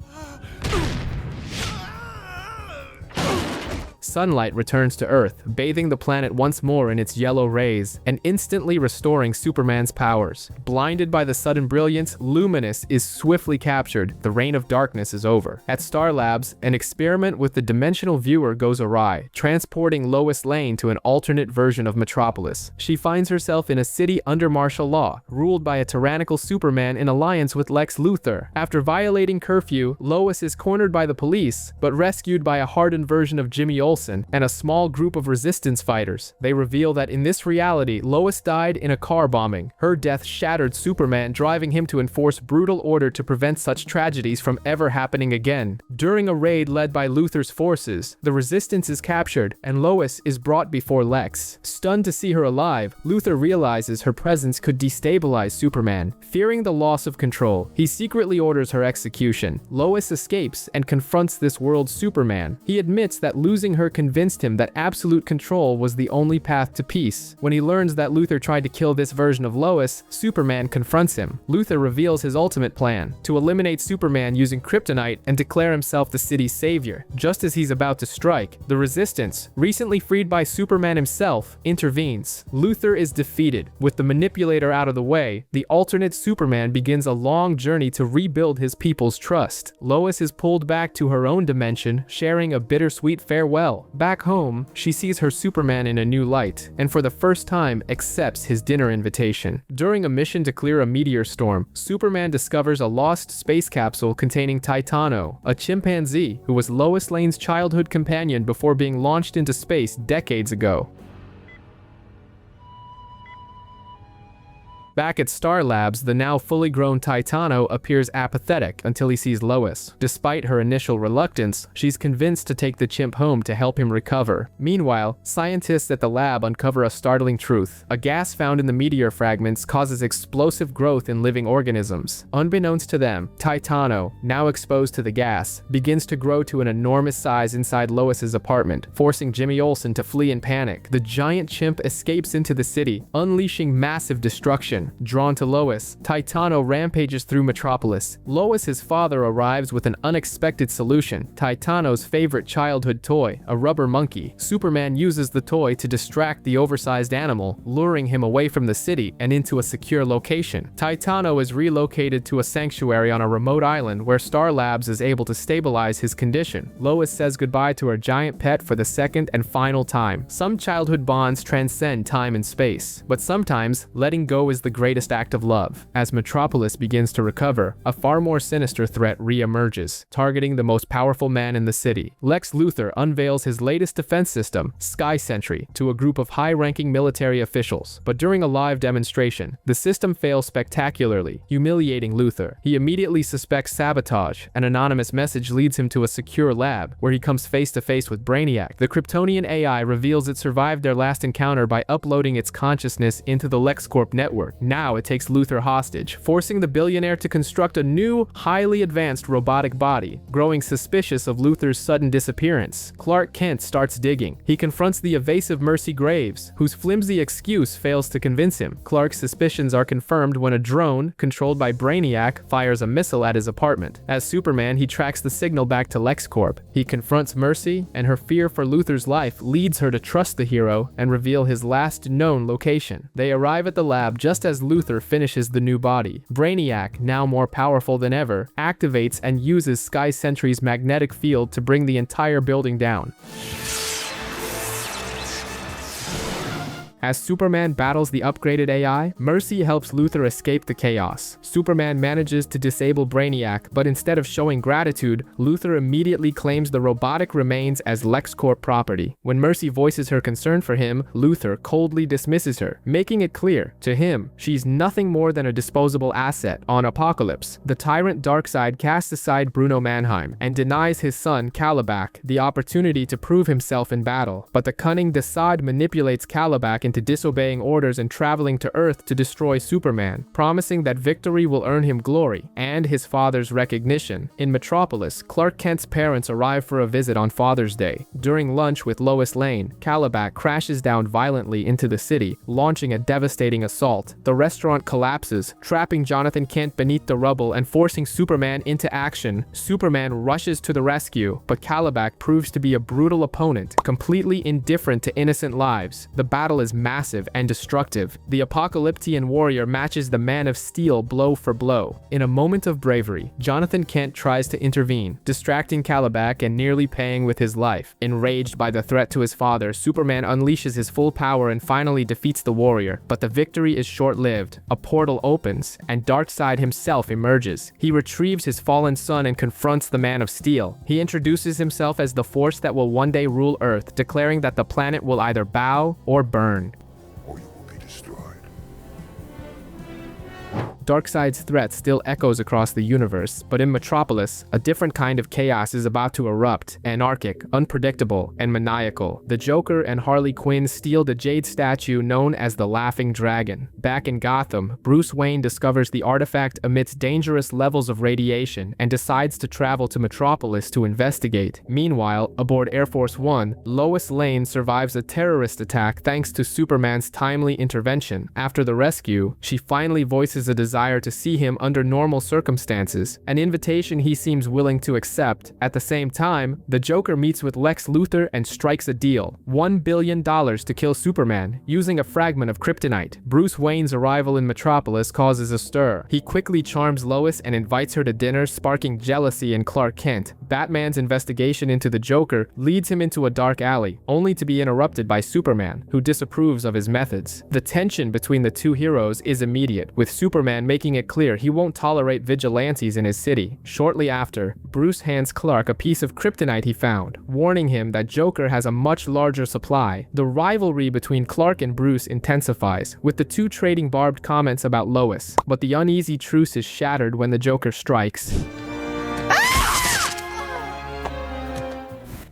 Sunlight returns to Earth, bathing the planet once more in its yellow rays, and instantly restoring Superman's powers. Blinded by the sudden brilliance, Luminous is swiftly captured. The reign of darkness is over. At Star Labs, an experiment with the dimensional viewer goes awry, transporting Lois Lane to an alternate version of Metropolis. She finds herself in a city under martial law, ruled by a tyrannical Superman in alliance with Lex Luthor. After violating curfew, Lois is cornered by the police, but rescued by a hardened version of Jimmy Olsen and a small group of resistance fighters. They reveal that in this reality, Lois died in a car bombing. Her death shattered Superman, driving him to enforce brutal order to prevent such tragedies from ever happening again. During a raid led by Luthor's forces, the resistance is captured, and Lois is brought before Lex. Stunned to see her alive, Luthor realizes her presence could destabilize Superman. Fearing the loss of control, he secretly orders her execution. Lois escapes and confronts this world's Superman. He admits that losing her convinced him that absolute control was the only path to peace. When he learns that Luthor tried to kill this version of Lois, Superman confronts him. Luthor reveals his ultimate plan: to eliminate Superman using kryptonite and declare himself the city's savior. Just as he's about to strike, the Resistance, recently freed by Superman himself, intervenes. Luthor is defeated. With the manipulator out of the way, the alternate Superman begins a long journey to rebuild his people's trust. Lois is pulled back to her own dimension, sharing a bittersweet farewell. Back home, she sees her Superman in a new light, and for the first time accepts his dinner invitation. During a mission to clear a meteor storm, Superman discovers a lost space capsule containing Titano, a chimpanzee who was Lois Lane's childhood companion before being launched into space decades ago. Back at Star Labs, the now fully grown Titano appears apathetic until he sees Lois. Despite her initial reluctance, she's convinced to take the chimp home to help him recover. Meanwhile, scientists at the lab uncover a startling truth. A gas found in the meteor fragments causes explosive growth in living organisms. Unbeknownst to them, Titano, now exposed to the gas, begins to grow to an enormous size inside Lois's apartment, forcing Jimmy Olsen to flee in panic. The giant chimp escapes into the city, unleashing massive destruction. Drawn to Lois, Titano rampages through Metropolis. Lois's father arrives with an unexpected solution: Titano's favorite childhood toy, a rubber monkey. Superman uses the toy to distract the oversized animal, luring him away from the city and into a secure location. Titano is relocated to a sanctuary on a remote island where Star Labs is able to stabilize his condition. Lois says goodbye to her giant pet for the second and final time. Some childhood bonds transcend time and space, but sometimes letting go is the greatest act of love. As Metropolis begins to recover, a far more sinister threat re-emerges, targeting the most powerful man in the city. Lex Luthor unveils his latest defense system, Sky Sentry, to a group of high-ranking military officials. But during a live demonstration, the system fails spectacularly, humiliating Luthor. He immediately suspects sabotage. An anonymous message leads him to a secure lab, where he comes face-to-face with Brainiac. The Kryptonian AI reveals it survived their last encounter by uploading its consciousness into the LexCorp network. Now it takes Luthor hostage, forcing the billionaire to construct a new, highly advanced robotic body. Growing suspicious of Luthor's sudden disappearance, Clark Kent starts digging. He confronts the evasive Mercy Graves, whose flimsy excuse fails to convince him. Clark's suspicions are confirmed when a drone, controlled by Brainiac, fires a missile at his apartment. As Superman, he tracks the signal back to LexCorp. He confronts Mercy, and her fear for Luthor's life leads her to trust the hero and reveal his last known location. They arrive at the lab just as Luthor finishes the new body. Brainiac, now more powerful than ever, activates and uses Sky Sentry's magnetic field to bring the entire building down. As Superman battles the upgraded AI, Mercy helps Luthor escape the chaos. Superman manages to disable Brainiac, but instead of showing gratitude, Luthor immediately claims the robotic remains as LexCorp property. When Mercy voices her concern for him, Luthor coldly dismisses her, making it clear, to him, she's nothing more than a disposable asset. On Apokolips, the tyrant Darkseid casts aside Bruno Mannheim and denies his son, Kalibak, the opportunity to prove himself in battle. But the cunning Darkseid manipulates Kalibak into disobeying orders and traveling to Earth to destroy Superman, promising that victory will earn him glory and his father's recognition. In Metropolis, Clark Kent's parents arrive for a visit on Father's Day. During lunch with Lois Lane, Kalibak crashes down violently into the city, launching a devastating assault. The restaurant collapses, trapping Jonathan Kent beneath the rubble and forcing Superman into action. Superman rushes to the rescue, but Kalibak proves to be a brutal opponent, completely indifferent to innocent lives. The battle is massive and destructive. The Apocalyptian warrior matches the Man of Steel blow for blow. In a moment of bravery, Jonathan Kent tries to intervene, distracting Kalibak and nearly paying with his life. Enraged by the threat to his father, Superman unleashes his full power and finally defeats the warrior. But the victory is short-lived. A portal opens, and Darkseid himself emerges. He retrieves his fallen son and confronts the Man of Steel. He introduces himself as the force that will one day rule Earth, declaring that the planet will either bow or burn. Or you will be destroyed. Darkseid's threat still echoes across the universe, but in Metropolis, a different kind of chaos is about to erupt. Anarchic, unpredictable, and maniacal. The Joker and Harley Quinn steal the jade statue known as the Laughing Dragon. Back in Gotham, Bruce Wayne discovers the artifact emits dangerous levels of radiation and decides to travel to Metropolis to investigate. Meanwhile, aboard Air Force One, Lois Lane survives a terrorist attack thanks to Superman's timely intervention. After the rescue, she finally voices a desire to see him under normal circumstances, an invitation he seems willing to accept. At the same time, the Joker meets with Lex Luthor and strikes a deal: $1 billion to kill Superman, using a fragment of kryptonite. Bruce Wayne's arrival in Metropolis causes a stir. He quickly charms Lois and invites her to dinner, sparking jealousy in Clark Kent. Batman's investigation into the Joker leads him into a dark alley, only to be interrupted by Superman, who disapproves of his methods. The tension between the two heroes is immediate, with Superman making it clear he won't tolerate vigilantes in his city. Shortly after, Bruce hands Clark a piece of kryptonite he found, warning him that Joker has a much larger supply. The rivalry between Clark and Bruce intensifies, with the two trading barbed comments about Lois, but the uneasy truce is shattered when the Joker strikes,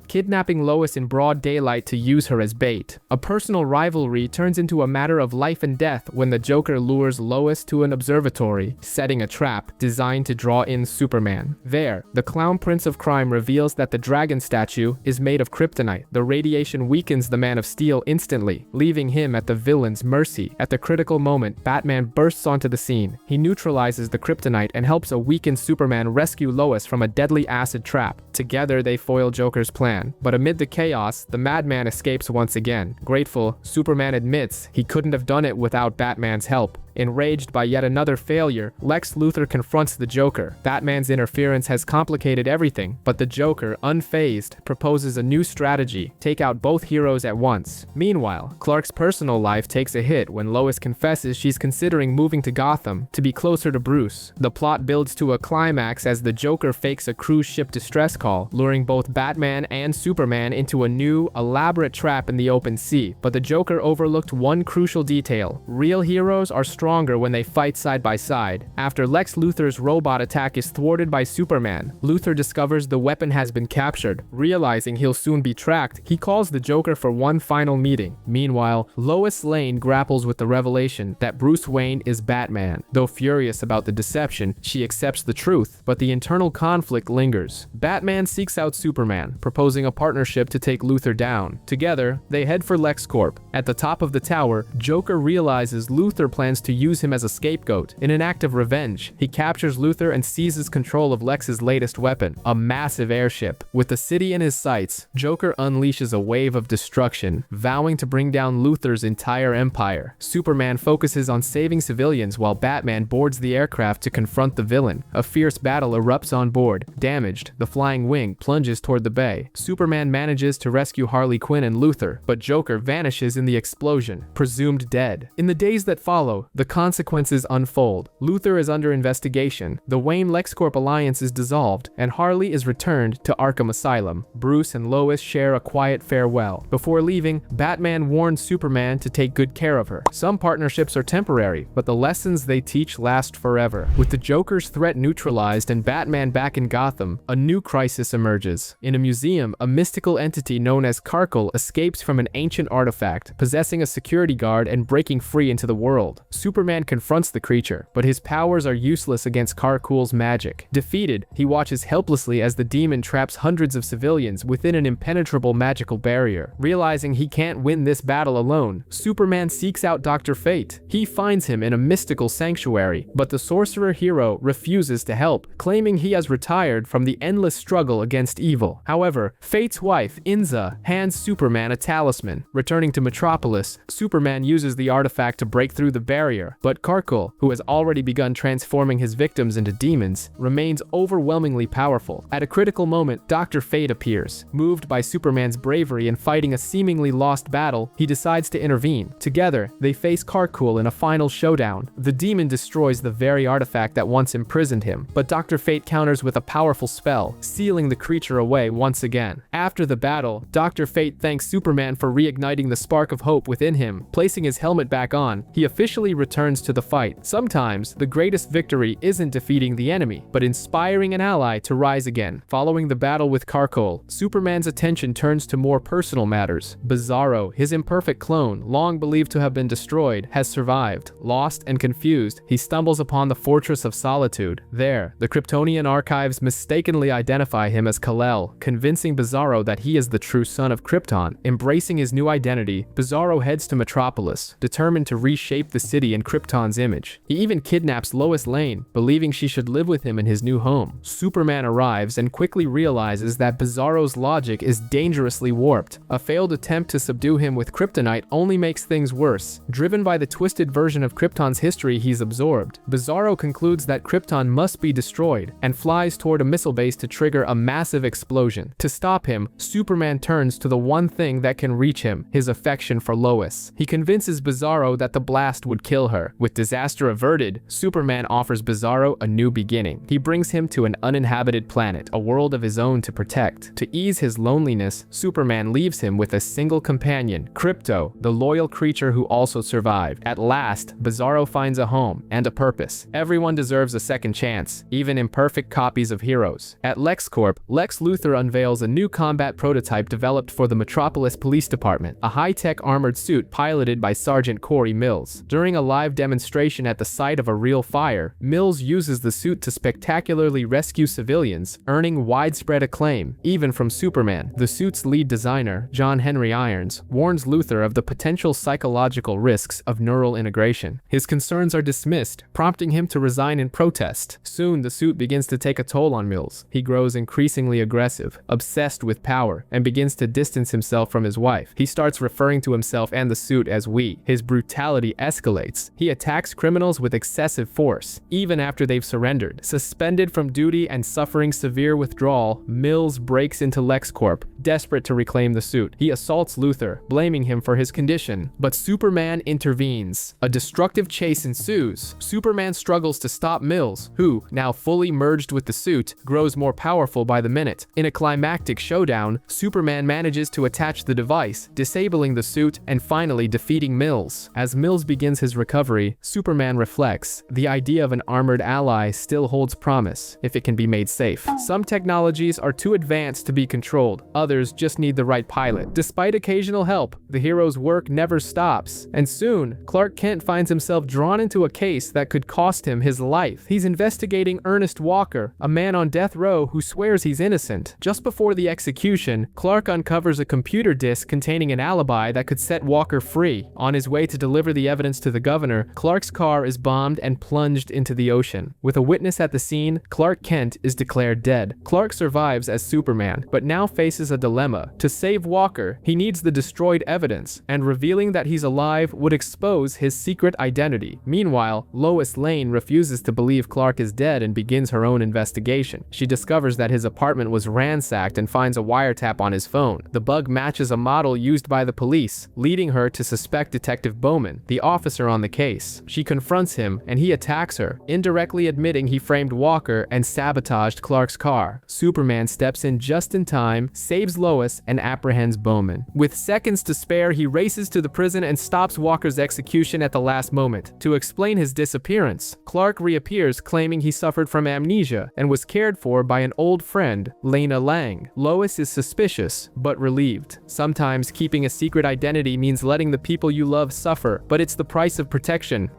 kidnapping Lois in broad daylight to use her as bait. A personal rivalry turns into a matter of life and death when the Joker lures Lois to an observatory, setting a trap designed to draw in Superman. There, the Clown Prince of Crime reveals that the dragon statue is made of kryptonite. The radiation weakens the Man of Steel instantly, leaving him at the villain's mercy. At the critical moment, Batman bursts onto the scene. He neutralizes the kryptonite and helps a weakened Superman rescue Lois from a deadly acid trap. Together, they foil Joker's plan. But amid the chaos, the Madman escapes once again. Grateful, Superman admits he couldn't have done it without Batman's help. Enraged by yet another failure, Lex Luthor confronts the Joker. Batman's interference has complicated everything, but the Joker, unfazed, proposes a new strategy: take out both heroes at once. Meanwhile, Clark's personal life takes a hit when Lois confesses she's considering moving to Gotham to be closer to Bruce. The plot builds to a climax as the Joker fakes a cruise ship distress call, luring both Batman and Superman into a new, elaborate trap in the open sea. But the Joker overlooked one crucial detail: real heroes are strong stronger when they fight side by side. After Lex Luthor's robot attack is thwarted by Superman, Luthor discovers the weapon has been captured. Realizing he'll soon be tracked, he calls the Joker for one final meeting. Meanwhile, Lois Lane grapples with the revelation that Bruce Wayne is Batman. Though furious about the deception, she accepts the truth, but the internal conflict lingers. Batman seeks out Superman, proposing a partnership to take Luthor down. Together, they head for LexCorp. At the top of the tower, Joker realizes Luthor plans to use him as a scapegoat. In an act of revenge, he captures Luthor and seizes control of Lex's latest weapon, a massive airship. With the city in his sights, Joker unleashes a wave of destruction, vowing to bring down Luthor's entire empire. Superman focuses on saving civilians while Batman boards the aircraft to confront the villain. A fierce battle erupts on board. Damaged, the flying wing plunges toward the bay. Superman manages to rescue Harley Quinn and Luthor, but Joker vanishes in the explosion, presumed dead. In the days that follow, the consequences unfold. Luthor is under investigation, the Wayne LexCorp alliance is dissolved, and Harley is returned to Arkham Asylum. Bruce and Lois share a quiet farewell. Before leaving, Batman warns Superman to take good care of her. Some partnerships are temporary, but the lessons they teach last forever. With the Joker's threat neutralized and Batman back in Gotham, a new crisis emerges. In a museum, a mystical entity known as Karkal escapes from an ancient artifact, possessing a security guard and breaking free into the world. Superman confronts the creature, but his powers are useless against Karkal's magic. Defeated, he watches helplessly as the demon traps hundreds of civilians within an impenetrable magical barrier. Realizing he can't win this battle alone, Superman seeks out Dr. Fate. He finds him in a mystical sanctuary, but the sorcerer hero refuses to help, claiming he has retired from the endless struggle against evil. However, Fate's wife, Inza, hands Superman a talisman. Returning to Metropolis, Superman uses the artifact to break through the barrier, but Karkal, who has already begun transforming his victims into demons, remains overwhelmingly powerful. At a critical moment, Dr. Fate appears. Moved by Superman's bravery in fighting a seemingly lost battle, he decides to intervene. Together, they face Karkal in a final showdown. The demon destroys the very artifact that once imprisoned him, but Dr. Fate counters with a powerful spell, sealing the creature away once again. After the battle, Dr. Fate thanks Superman for reigniting the spark of hope within him. Placing his helmet back on, he officially returns to the fight. Sometimes, the greatest victory isn't defeating the enemy, but inspiring an ally to rise again. Following the battle with Karkal, Superman's attention turns to more personal matters. Bizarro, his imperfect clone, long believed to have been destroyed, has survived. Lost and confused, he stumbles upon the Fortress of Solitude. There, the Kryptonian archives mistakenly identify him as Kal-El, convincing Bizarro that he is the true son of Krypton. Embracing his new identity, Bizarro heads to Metropolis, determined to reshape the city in Krypton's image. He even kidnaps Lois Lane, believing she should live with him in his new home. Superman arrives and quickly realizes that Bizarro's logic is dangerously warped. A failed attempt to subdue him with kryptonite only makes things worse. Driven by the twisted version of Krypton's history he's absorbed, Bizarro concludes that Krypton must be destroyed and flies toward a missile base to trigger a massive explosion. To stop him, Superman turns to the one thing that can reach him, his affection for Lois. He convinces Bizarro that the blast would kill her. With disaster averted, Superman offers Bizarro a new beginning. He brings him to an uninhabited planet, a world of his own to protect. To ease his loneliness, Superman leaves him with a single companion, Krypto, the loyal creature who also survived. At last, Bizarro finds a home and a purpose. Everyone deserves a second chance, even imperfect copies of heroes. At LexCorp, Lex Luthor unveils a new combat prototype developed for the Metropolis Police Department, a high-tech armored suit piloted by Sergeant Corey Mills. During a live demonstration at the site of a real fire, Mills uses the suit to spectacularly rescue civilians, earning widespread acclaim, even from Superman. The suit's lead designer, John Henry Irons, warns Luthor of the potential psychological risks of neural integration. His concerns are dismissed, prompting him to resign in protest. Soon, the suit begins to take a toll on Mills. He grows increasingly aggressive, obsessed with power, and begins to distance himself from his wife. He starts referring to himself and the suit as we. His brutality escalates. He attacks criminals with excessive force, even after they've surrendered. Suspended from duty and suffering severe withdrawal, Mills breaks into LexCorp, desperate to reclaim the suit. He assaults Luthor, blaming him for his condition, but Superman intervenes. A destructive chase ensues. Superman struggles to stop Mills, who, now fully merged with the suit, grows more powerful by the minute. In a climactic showdown, Superman manages to attach the device, disabling the suit and finally defeating Mills. As Mills begins his recovery, recovery, Superman reflects, the idea of an armored ally still holds promise if it can be made safe. Some technologies are too advanced to be controlled, others just need the right pilot. Despite occasional help, the hero's work never stops, and soon, Clark Kent finds himself drawn into a case that could cost him his life. He's investigating Ernest Walker, a man on death row who swears he's innocent. Just before the execution, Clark uncovers a computer disk containing an alibi that could set Walker free. On his way to deliver the evidence to the governor, Clark's car is bombed and plunged into the ocean. With a witness at the scene, Clark Kent is declared dead. Clark survives as Superman, but now faces a dilemma. To save Walker, he needs the destroyed evidence, and revealing that he's alive would expose his secret identity. Meanwhile, Lois Lane refuses to believe Clark is dead and begins her own investigation. She discovers that his apartment was ransacked and finds a wiretap on his phone. The bug matches a model used by the police, leading her to suspect Detective Bowman, the officer on the case. She confronts him, and he attacks her, indirectly admitting he framed Walker and sabotaged Clark's car. Superman steps in just in time, saves Lois, and apprehends Bowman. With seconds to spare, he races to the prison and stops Walker's execution at the last moment. To explain his disappearance, Clark reappears claiming he suffered from amnesia and was cared for by an old friend, Lena Lang. Lois is suspicious, but relieved. Sometimes keeping a secret identity means letting the people you love suffer, but it's the price of protection.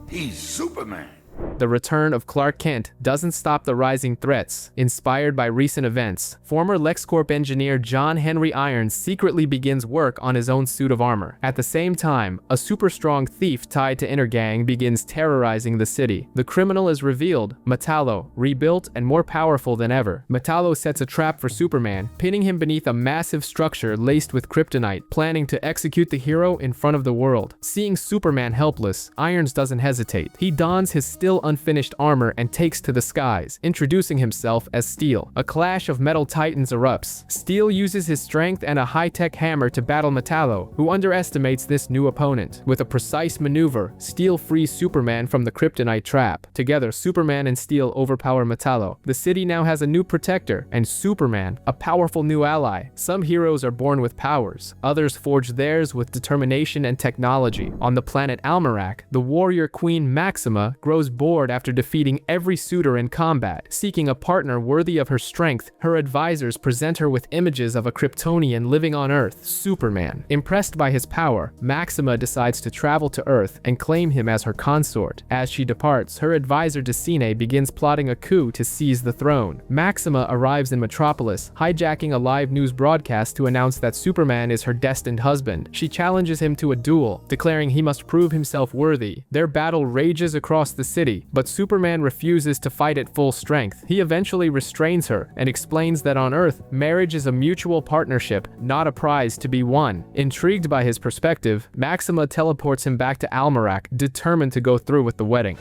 He's Superman. The return of Clark Kent doesn't stop the rising threats. Inspired by recent events, former LexCorp engineer John Henry Irons secretly begins work on his own suit of armor. At the same time, a super-strong thief tied to Intergang begins terrorizing the city. The criminal is revealed, Metallo, rebuilt and more powerful than ever. Metallo sets a trap for Superman, pinning him beneath a massive structure laced with kryptonite, planning to execute the hero in front of the world. Seeing Superman helpless, Irons doesn't hesitate. He dons his still unfinished armor and takes to the skies, introducing himself as Steel. A clash of metal titans erupts. Steel uses his strength and a high-tech hammer to battle Metallo, who underestimates this new opponent. With a precise maneuver, Steel frees Superman from the kryptonite trap. Together, Superman and Steel overpower Metallo. The city now has a new protector, and Superman, a powerful new ally. Some heroes are born with powers, others forge theirs with determination and technology. On the planet Almerac, the warrior queen Maxima grows bored after defeating every suitor in combat. Seeking a partner worthy of her strength, her advisors present her with images of a Kryptonian living on Earth, Superman. Impressed by his power, Maxima decides to travel to Earth and claim him as her consort. As she departs, her advisor Decine begins plotting a coup to seize the throne. Maxima arrives in Metropolis, hijacking a live news broadcast to announce that Superman is her destined husband. She challenges him to a duel, declaring he must prove himself worthy. Their battle rages across the city, but Superman refuses to fight at full strength. He eventually restrains her and explains that on Earth, marriage is a mutual partnership, not a prize to be won. Intrigued by his perspective, Maxima teleports him back to Almerac, determined to go through with the wedding.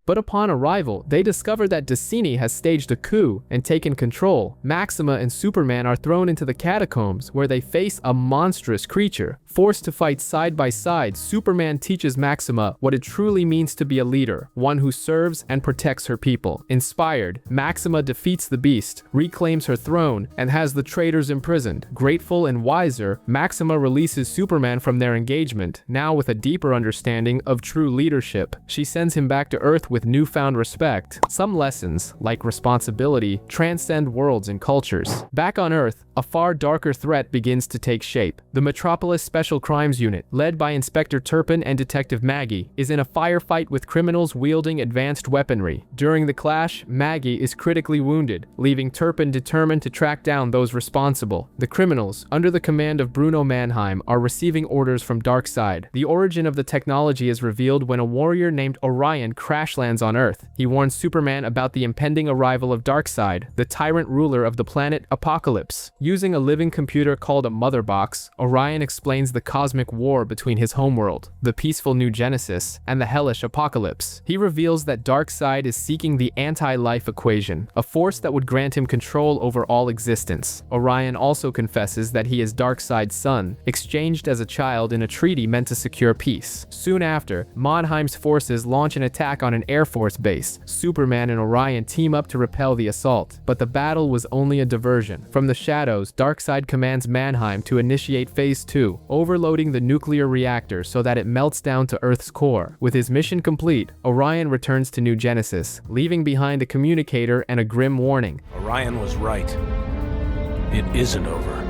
But upon arrival, they discover that Decine has staged a coup and taken control. Maxima and Superman are thrown into the catacombs, where they face a monstrous creature. Forced to fight side by side, Superman teaches Maxima what it truly means to be a leader, one who serves and protects her people. Inspired, Maxima defeats the beast, reclaims her throne, and has the traitors imprisoned. Grateful and wiser, Maxima releases Superman from their engagement, now with a deeper understanding of true leadership. She sends him back to Earth with newfound respect. Some lessons, like responsibility, transcend worlds and cultures. Back on Earth, a far darker threat begins to take shape. The Metropolis Special Crimes Unit, led by Inspector Turpin and Detective Maggie, is in a firefight with criminals wielding advanced weaponry. During the clash, Maggie is critically wounded, leaving Turpin determined to track down those responsible. The criminals, under the command of Bruno Mannheim, are receiving orders from Darkseid. The origin of the technology is revealed when a warrior named Orion crash lands on Earth. He warns Superman about the impending arrival of Darkseid, the tyrant ruler of the planet Apocalypse. Using a living computer called a mother box, Orion explains defines the cosmic war between his homeworld, the peaceful New Genesis, and the hellish Apocalypse. He reveals that Darkseid is seeking the anti-life equation, a force that would grant him control over all existence. Orion also confesses that he is Darkseid's son, exchanged as a child in a treaty meant to secure peace. Soon after, Mannheim's forces launch an attack on an Air Force base. Superman and Orion team up to repel the assault, but the battle was only a diversion. From the shadows, Darkseid commands Mannheim to initiate Phase 2, overloading the nuclear reactor so that it melts down to Earth's core. With his mission complete, Orion returns to New Genesis, leaving behind a communicator and a grim warning. Orion was right. It isn't over.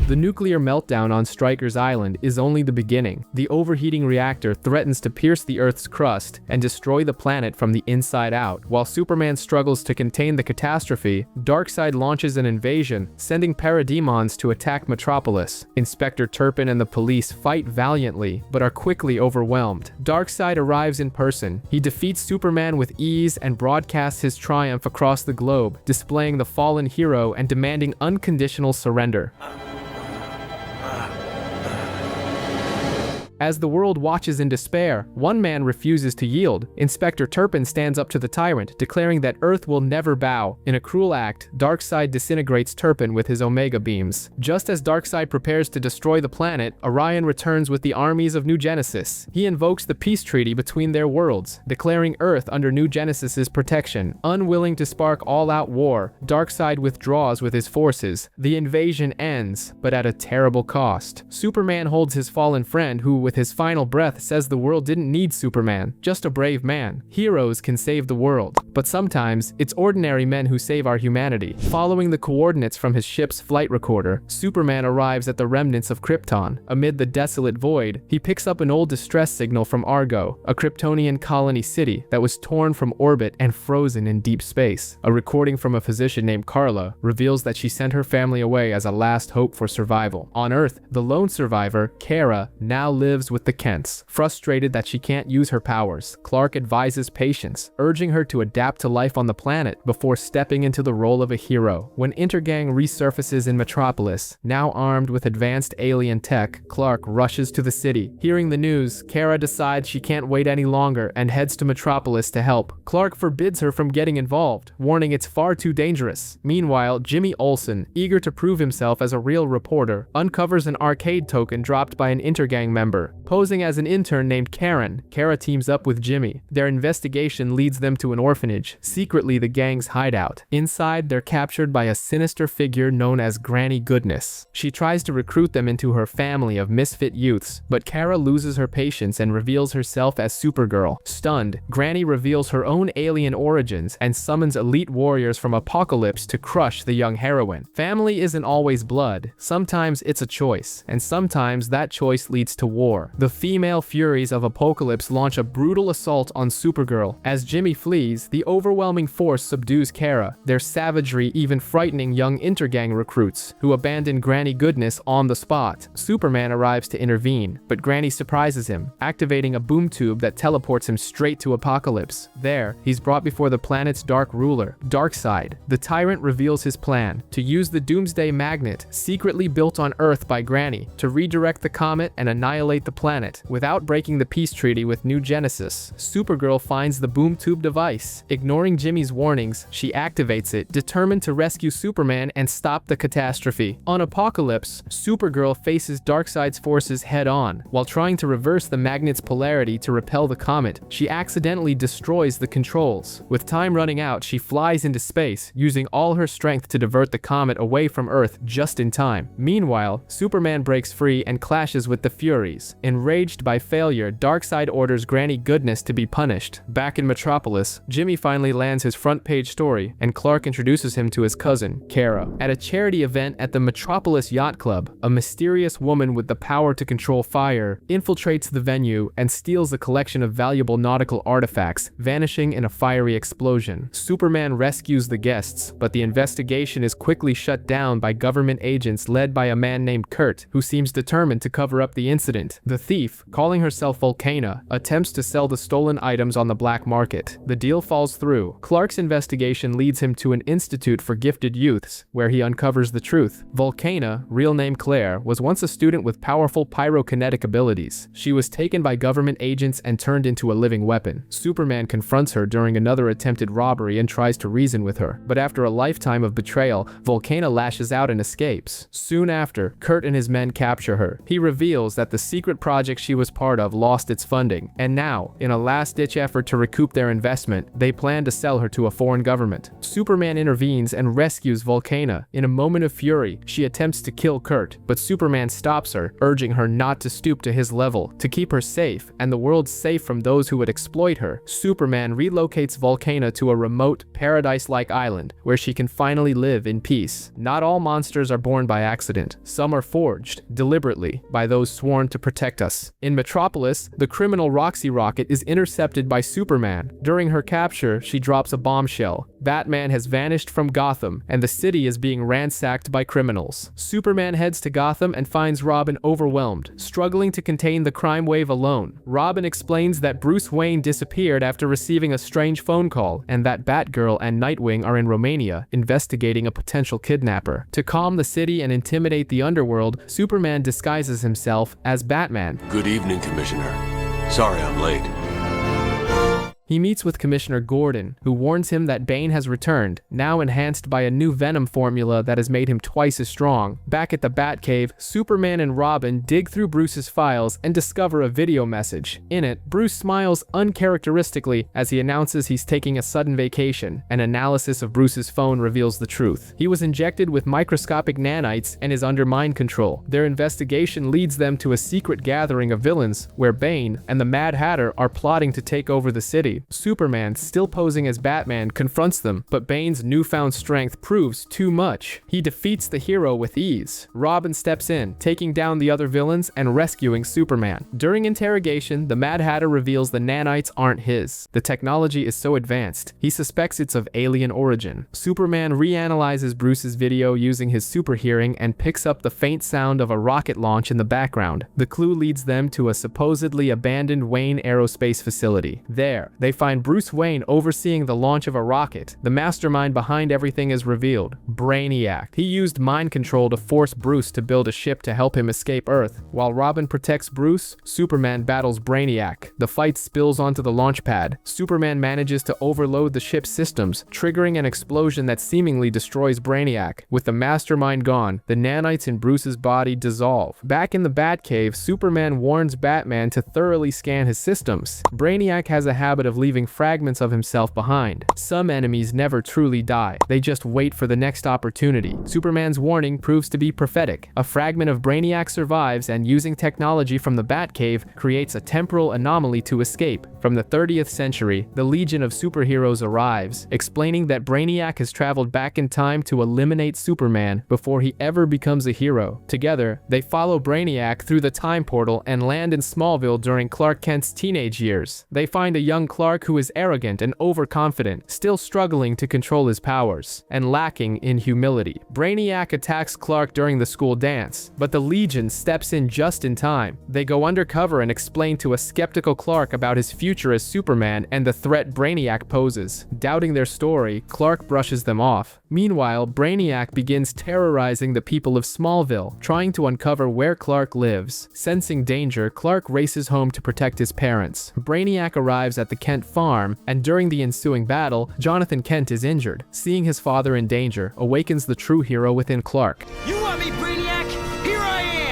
The nuclear meltdown on Stryker's Island is only the beginning. The overheating reactor threatens to pierce the Earth's crust and destroy the planet from the inside out. While Superman struggles to contain the catastrophe, Darkseid launches an invasion, sending parademons to attack Metropolis. Inspector Turpin and the police fight valiantly, but are quickly overwhelmed. Darkseid arrives in person. He defeats Superman with ease and broadcasts his triumph across the globe, displaying the fallen hero and demanding unconditional surrender. As the world watches in despair, one man refuses to yield. Inspector Turpin stands up to the tyrant, declaring that Earth will never bow. In a cruel act, Darkseid disintegrates Turpin with his Omega beams. Just as Darkseid prepares to destroy the planet, Orion returns with the armies of New Genesis. He invokes the peace treaty between their worlds, declaring Earth under New Genesis's protection. Unwilling to spark all-out war, Darkseid withdraws with his forces. The invasion ends, but at a terrible cost. Superman holds his fallen friend, who with his final breath says the world didn't need Superman, just a brave man. Heroes can save the world, but sometimes it's ordinary men who save our humanity. Following the coordinates from his ship's flight recorder, Superman arrives at the remnants of Krypton. Amid the desolate void, he picks up an old distress signal from Argo, a Kryptonian colony city that was torn from orbit and frozen in deep space. A recording from a physician named Carla reveals that she sent her family away as a last hope for survival. On Earth, the lone survivor, Kara, now lives with the Kents. Frustrated that she can't use her powers, Clark advises patience, urging her to adapt to life on the planet before stepping into the role of a hero. When Intergang resurfaces in Metropolis, now armed with advanced alien tech, Clark rushes to the city. Hearing the news, Kara decides she can't wait any longer and heads to Metropolis to help. Clark forbids her from getting involved, warning it's far too dangerous. Meanwhile, Jimmy Olsen, eager to prove himself as a real reporter, uncovers an arcade token dropped by an Intergang member. Posing as an intern named Karen, Kara teams up with Jimmy. Their investigation leads them to an orphanage, secretly the gang's hideout. Inside, they're captured by a sinister figure known as Granny Goodness. She tries to recruit them into her family of misfit youths, but Kara loses her patience and reveals herself as Supergirl. Stunned, Granny reveals her own alien origins and summons elite warriors from Apocalypse to crush the young heroine. Family isn't always blood. Sometimes it's a choice, and sometimes that choice leads to war. The female Furies of Apocalypse launch a brutal assault on Supergirl. As Jimmy flees, the overwhelming force subdues Kara, their savagery even frightening young Intergang recruits, who abandon Granny Goodness on the spot. Superman arrives to intervene, but Granny surprises him, activating a boom tube that teleports him straight to Apocalypse. There, he's brought before the planet's dark ruler, Darkseid. The tyrant reveals his plan, to use the Doomsday Magnet, secretly built on Earth by Granny, to redirect the comet and annihilate the planet without breaking the peace treaty with New Genesis. Supergirl finds the boom tube device. Ignoring Jimmy's warnings, she activates it, determined to rescue Superman and stop the catastrophe. On Apocalypse, Supergirl faces Darkseid's forces head-on. While trying to reverse the magnet's polarity to repel the comet, she accidentally destroys the controls. With time running out, she flies into space, using all her strength to divert the comet away from Earth just in time. Meanwhile, Superman breaks free and clashes with the Furies. Enraged by failure, Darkseid orders Granny Goodness to be punished. Back in Metropolis, Jimmy finally lands his front-page story, and Clark introduces him to his cousin, Kara. At a charity event at the Metropolis Yacht Club, a mysterious woman with the power to control fire infiltrates the venue and steals a collection of valuable nautical artifacts, vanishing in a fiery explosion. Superman rescues the guests, but the investigation is quickly shut down by government agents led by a man named Kurt, who seems determined to cover up the incident. The thief, calling herself Volcana, attempts to sell the stolen items on the black market. The deal falls through. Clark's investigation leads him to an institute for gifted youths, where he uncovers the truth. Volcana, real name Claire, was once a student with powerful pyrokinetic abilities. She was taken by government agents and turned into a living weapon. Superman confronts her during another attempted robbery and tries to reason with her, but after a lifetime of betrayal, Volcana lashes out and escapes. Soon after, Kurt and his men capture her. He reveals that the secret project she was part of lost its funding, and now, in a last-ditch effort to recoup their investment, they plan to sell her to a foreign government. Superman intervenes and rescues Volcana. In a moment of fury, she attempts to kill Kurt, but Superman stops her, urging her not to stoop to his level. To keep her safe, and the world safe from those who would exploit her, Superman relocates Volcana to a remote, paradise-like island, where she can finally live in peace. Not all monsters are born by accident. Some are forged, deliberately, by those sworn to protect us. In Metropolis, the criminal Roxy Rocket is intercepted by Superman. During her capture, she drops a bombshell. Batman has vanished from Gotham, and the city is being ransacked by criminals. Superman heads to Gotham and finds Robin overwhelmed, struggling to contain the crime wave alone. Robin explains that Bruce Wayne disappeared after receiving a strange phone call, and that Batgirl and Nightwing are in Romania, investigating a potential kidnapper. To calm the city and intimidate the underworld, Superman disguises himself as Batman. Good evening, Commissioner. Sorry I'm late. He meets with Commissioner Gordon, who warns him that Bane has returned, now enhanced by a new Venom formula that has made him twice as strong. Back at the Batcave, Superman and Robin dig through Bruce's files and discover a video message. In it, Bruce smiles uncharacteristically as he announces he's taking a sudden vacation. An analysis of Bruce's phone reveals the truth. He was injected with microscopic nanites and is under mind control. Their investigation leads them to a secret gathering of villains, where Bane and the Mad Hatter are plotting to take over the city. Superman, still posing as Batman, confronts them, but Bane's newfound strength proves too much. He defeats the hero with ease. Robin steps in, taking down the other villains and rescuing Superman. During interrogation, the Mad Hatter reveals the nanites aren't his. The technology is so advanced, he suspects it's of alien origin. Superman reanalyzes Bruce's video using his super hearing and picks up the faint sound of a rocket launch in the background. The clue leads them to a supposedly abandoned Wayne Aerospace facility. There, they find Bruce Wayne overseeing the launch of a rocket. The mastermind behind everything is revealed: Brainiac. He used mind control to force Bruce to build a ship to help him escape Earth. While Robin protects Bruce, Superman battles Brainiac. The fight spills onto the launch pad. Superman manages to overload the ship's systems, triggering an explosion that seemingly destroys Brainiac. With the mastermind gone, the nanites in Bruce's body dissolve. Back in the Batcave, Superman warns Batman to thoroughly scan his systems. Brainiac has a habit of leaving fragments of himself behind. Some enemies never truly die. They just wait for the next opportunity. Superman's warning proves to be prophetic. A fragment of Brainiac survives and, using technology from the Batcave, creates a temporal anomaly to escape. From the 30th century, the Legion of Superheroes arrives, explaining that Brainiac has traveled back in time to eliminate Superman before he ever becomes a hero. Together, they follow Brainiac through the time portal and land in Smallville during Clark Kent's teenage years. They find a young Clark who is arrogant and overconfident, still struggling to control his powers, and lacking in humility. Brainiac attacks Clark during the school dance, but the Legion steps in just in time. They go undercover and explain to a skeptical Clark about his future as Superman and the threat Brainiac poses. Doubting their story, Clark brushes them off. Meanwhile, Brainiac begins terrorizing the people of Smallville, trying to uncover where Clark lives. Sensing danger, Clark races home to protect his parents. Brainiac arrives at the Kent farm, and during the ensuing battle, Jonathan Kent is injured. Seeing his father in danger awakens the true hero within Clark. You want me, Brainiac? Here I am!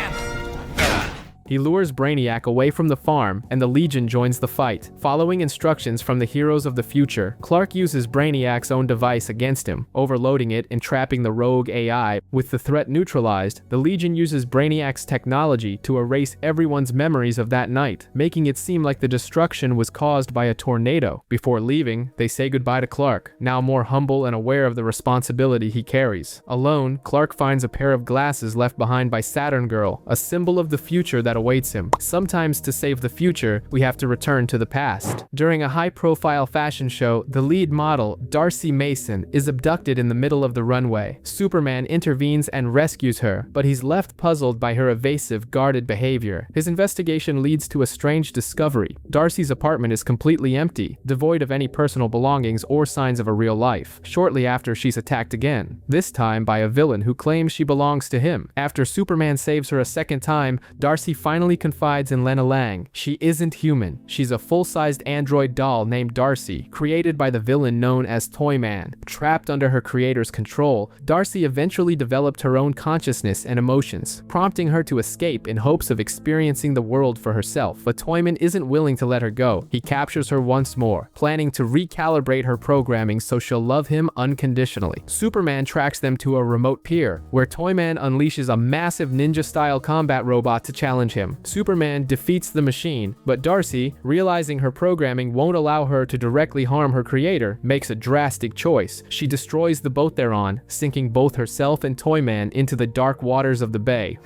He lures Brainiac away from the farm, and the Legion joins the fight. Following instructions from the heroes of the future, Clark uses Brainiac's own device against him, overloading it and trapping the rogue AI. With the threat neutralized, the Legion uses Brainiac's technology to erase everyone's memories of that night, making it seem like the destruction was caused by a tornado. Before leaving, they say goodbye to Clark, now more humble and aware of the responsibility he carries. Alone, Clark finds a pair of glasses left behind by Saturn Girl, a symbol of the future that awaits him. Sometimes to save the future, we have to return to the past. During a high-profile fashion show, the lead model, Darcy Mason, is abducted in the middle of the runway. Superman intervenes and rescues her, but he's left puzzled by her evasive, guarded behavior. His investigation leads to a strange discovery. Darcy's apartment is completely empty, devoid of any personal belongings or signs of a real life. Shortly after, she's attacked again, this time by a villain who claims she belongs to him. After Superman saves her a second time, Darcy finally confides in Lena Lang. She isn't human. She's a full-sized android doll named Darcy, created by the villain known as Toyman. Trapped under her creator's control, Darcy eventually developed her own consciousness and emotions, prompting her to escape in hopes of experiencing the world for herself. But Toyman isn't willing to let her go. He captures her once more, planning to recalibrate her programming so she'll love him unconditionally. Superman tracks them to a remote pier, where Toyman unleashes a massive ninja-style combat robot to challenge him. Superman defeats the machine, but Darcy, realizing her programming won't allow her to directly harm her creator, makes a drastic choice. She destroys the boat they're on, sinking both herself and Toyman into the dark waters of the bay.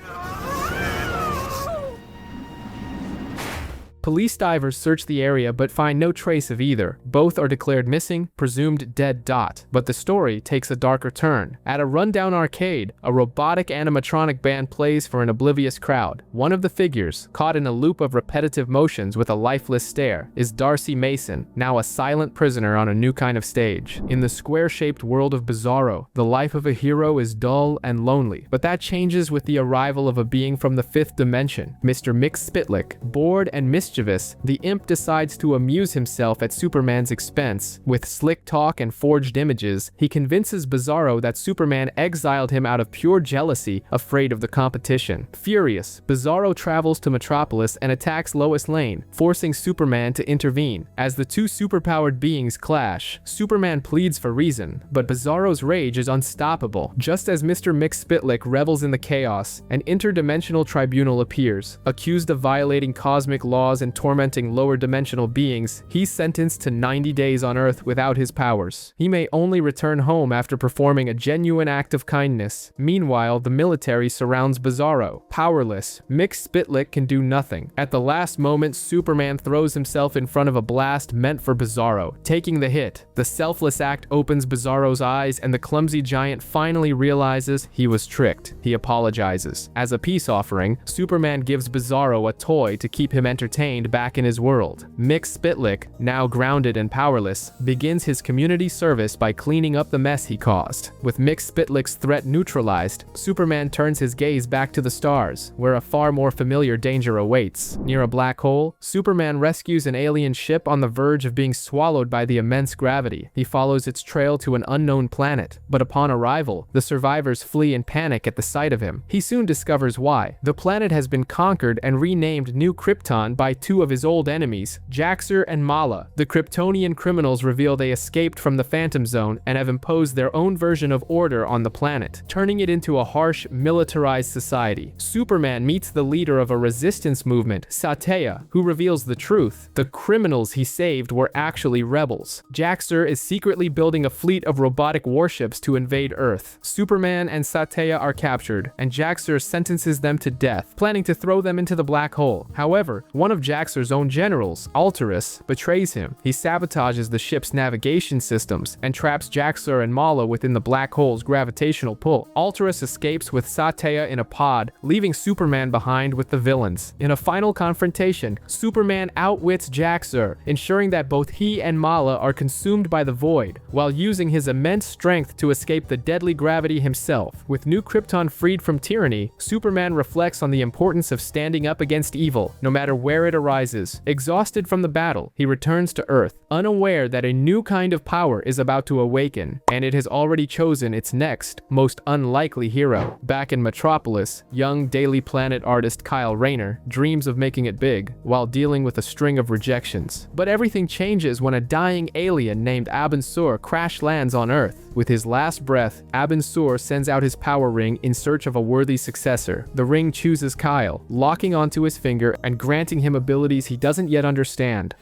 Police divers search the area but find no trace of either. Both are declared missing, presumed dead. But the story takes a darker turn. At a rundown arcade, a robotic animatronic band plays for an oblivious crowd. One of the figures, caught in a loop of repetitive motions with a lifeless stare, is Darcy Mason, now a silent prisoner on a new kind of stage. In the square-shaped world of Bizarro, the life of a hero is dull and lonely. But that changes with the arrival of a being from the fifth dimension, Mr. Mick Spitlick. Bored and mischievous, the imp decides to amuse himself at Superman's expense. With slick talk and forged images, he convinces Bizarro that Superman exiled him out of pure jealousy, afraid of the competition. Furious, Bizarro travels to Metropolis and attacks Lois Lane, forcing Superman to intervene. As the two superpowered beings clash, Superman pleads for reason, but Bizarro's rage is unstoppable. Just as Mr. Mick Spitlick revels in the chaos, an interdimensional tribunal appears. Accused of violating cosmic laws and tormenting lower dimensional beings, he's sentenced to 90 days on Earth without his powers. He may only return home after performing a genuine act of kindness. Meanwhile, the military surrounds Bizarro. Powerless, Mick Spitlick can do nothing. At the last moment, Superman throws himself in front of a blast meant for Bizarro, taking the hit. The selfless act opens Bizarro's eyes, and the clumsy giant finally realizes he was tricked. He apologizes. As a peace offering, Superman gives Bizarro a toy to keep him entertained back in his world. Mick Spitlick, now grounded and powerless, begins his community service by cleaning up the mess he caused. With Mick Spitlick's threat neutralized, Superman turns his gaze back to the stars, where a far more familiar danger awaits. Near a black hole, Superman rescues an alien ship on the verge of being swallowed by the immense gravity. He follows its trail to an unknown planet, but upon arrival, the survivors flee in panic at the sight of him. He soon discovers why. The planet has been conquered and renamed New Krypton by two of his old enemies, Jaxer and Mala. The Kryptonian criminals reveal they escaped from the Phantom Zone and have imposed their own version of order on the planet, turning it into a harsh, militarized society. Superman meets the leader of a resistance movement, Satya, who reveals the truth. The criminals he saved were actually rebels. Jaxer is secretly building a fleet of robotic warships to invade Earth. Superman and Satya are captured, and Jaxer sentences them to death, planning to throw them into the black hole. However, one of Jaxer's own generals, Alterus, betrays him. He sabotages the ship's navigation systems and traps Jaxer and Mala within the black hole's gravitational pull. Alterus escapes with Satya in a pod, leaving Superman behind with the villains. In a final confrontation, Superman outwits Jaxer, ensuring that both he and Mala are consumed by the void, while using his immense strength to escape the deadly gravity himself. With New Krypton freed from tyranny, Superman reflects on the importance of standing up against evil, no matter where it arises. Exhausted from the battle, he returns to Earth, unaware that a new kind of power is about to awaken, and it has already chosen its next, most unlikely hero. Back in Metropolis, young Daily Planet artist Kyle Rayner dreams of making it big, while dealing with a string of rejections. But everything changes when a dying alien named Abin Sur crash lands on Earth. With his last breath, Abin Sur sends out his power ring in search of a worthy successor. The ring chooses Kyle, locking onto his finger and granting him abilities he doesn't yet understand.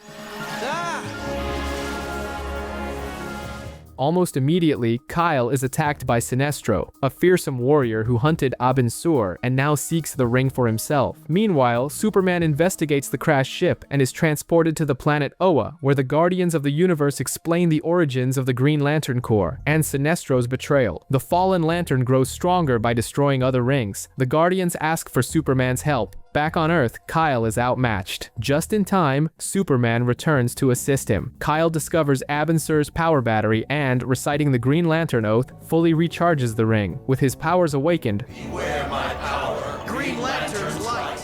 Almost immediately, Kyle is attacked by Sinestro, a fearsome warrior who hunted Abin Sur and now seeks the ring for himself. Meanwhile, Superman investigates the crashed ship and is transported to the planet Oa, where the Guardians of the Universe explain the origins of the Green Lantern Corps and Sinestro's betrayal. The fallen Lantern grows stronger by destroying other rings. The Guardians ask for Superman's help. Back on Earth, Kyle is outmatched. Just in time, Superman returns to assist him. Kyle discovers Abin Sur's power battery and, reciting the Green Lantern Oath, fully recharges the ring. With his powers awakened, Beware my power. Green Lantern's light.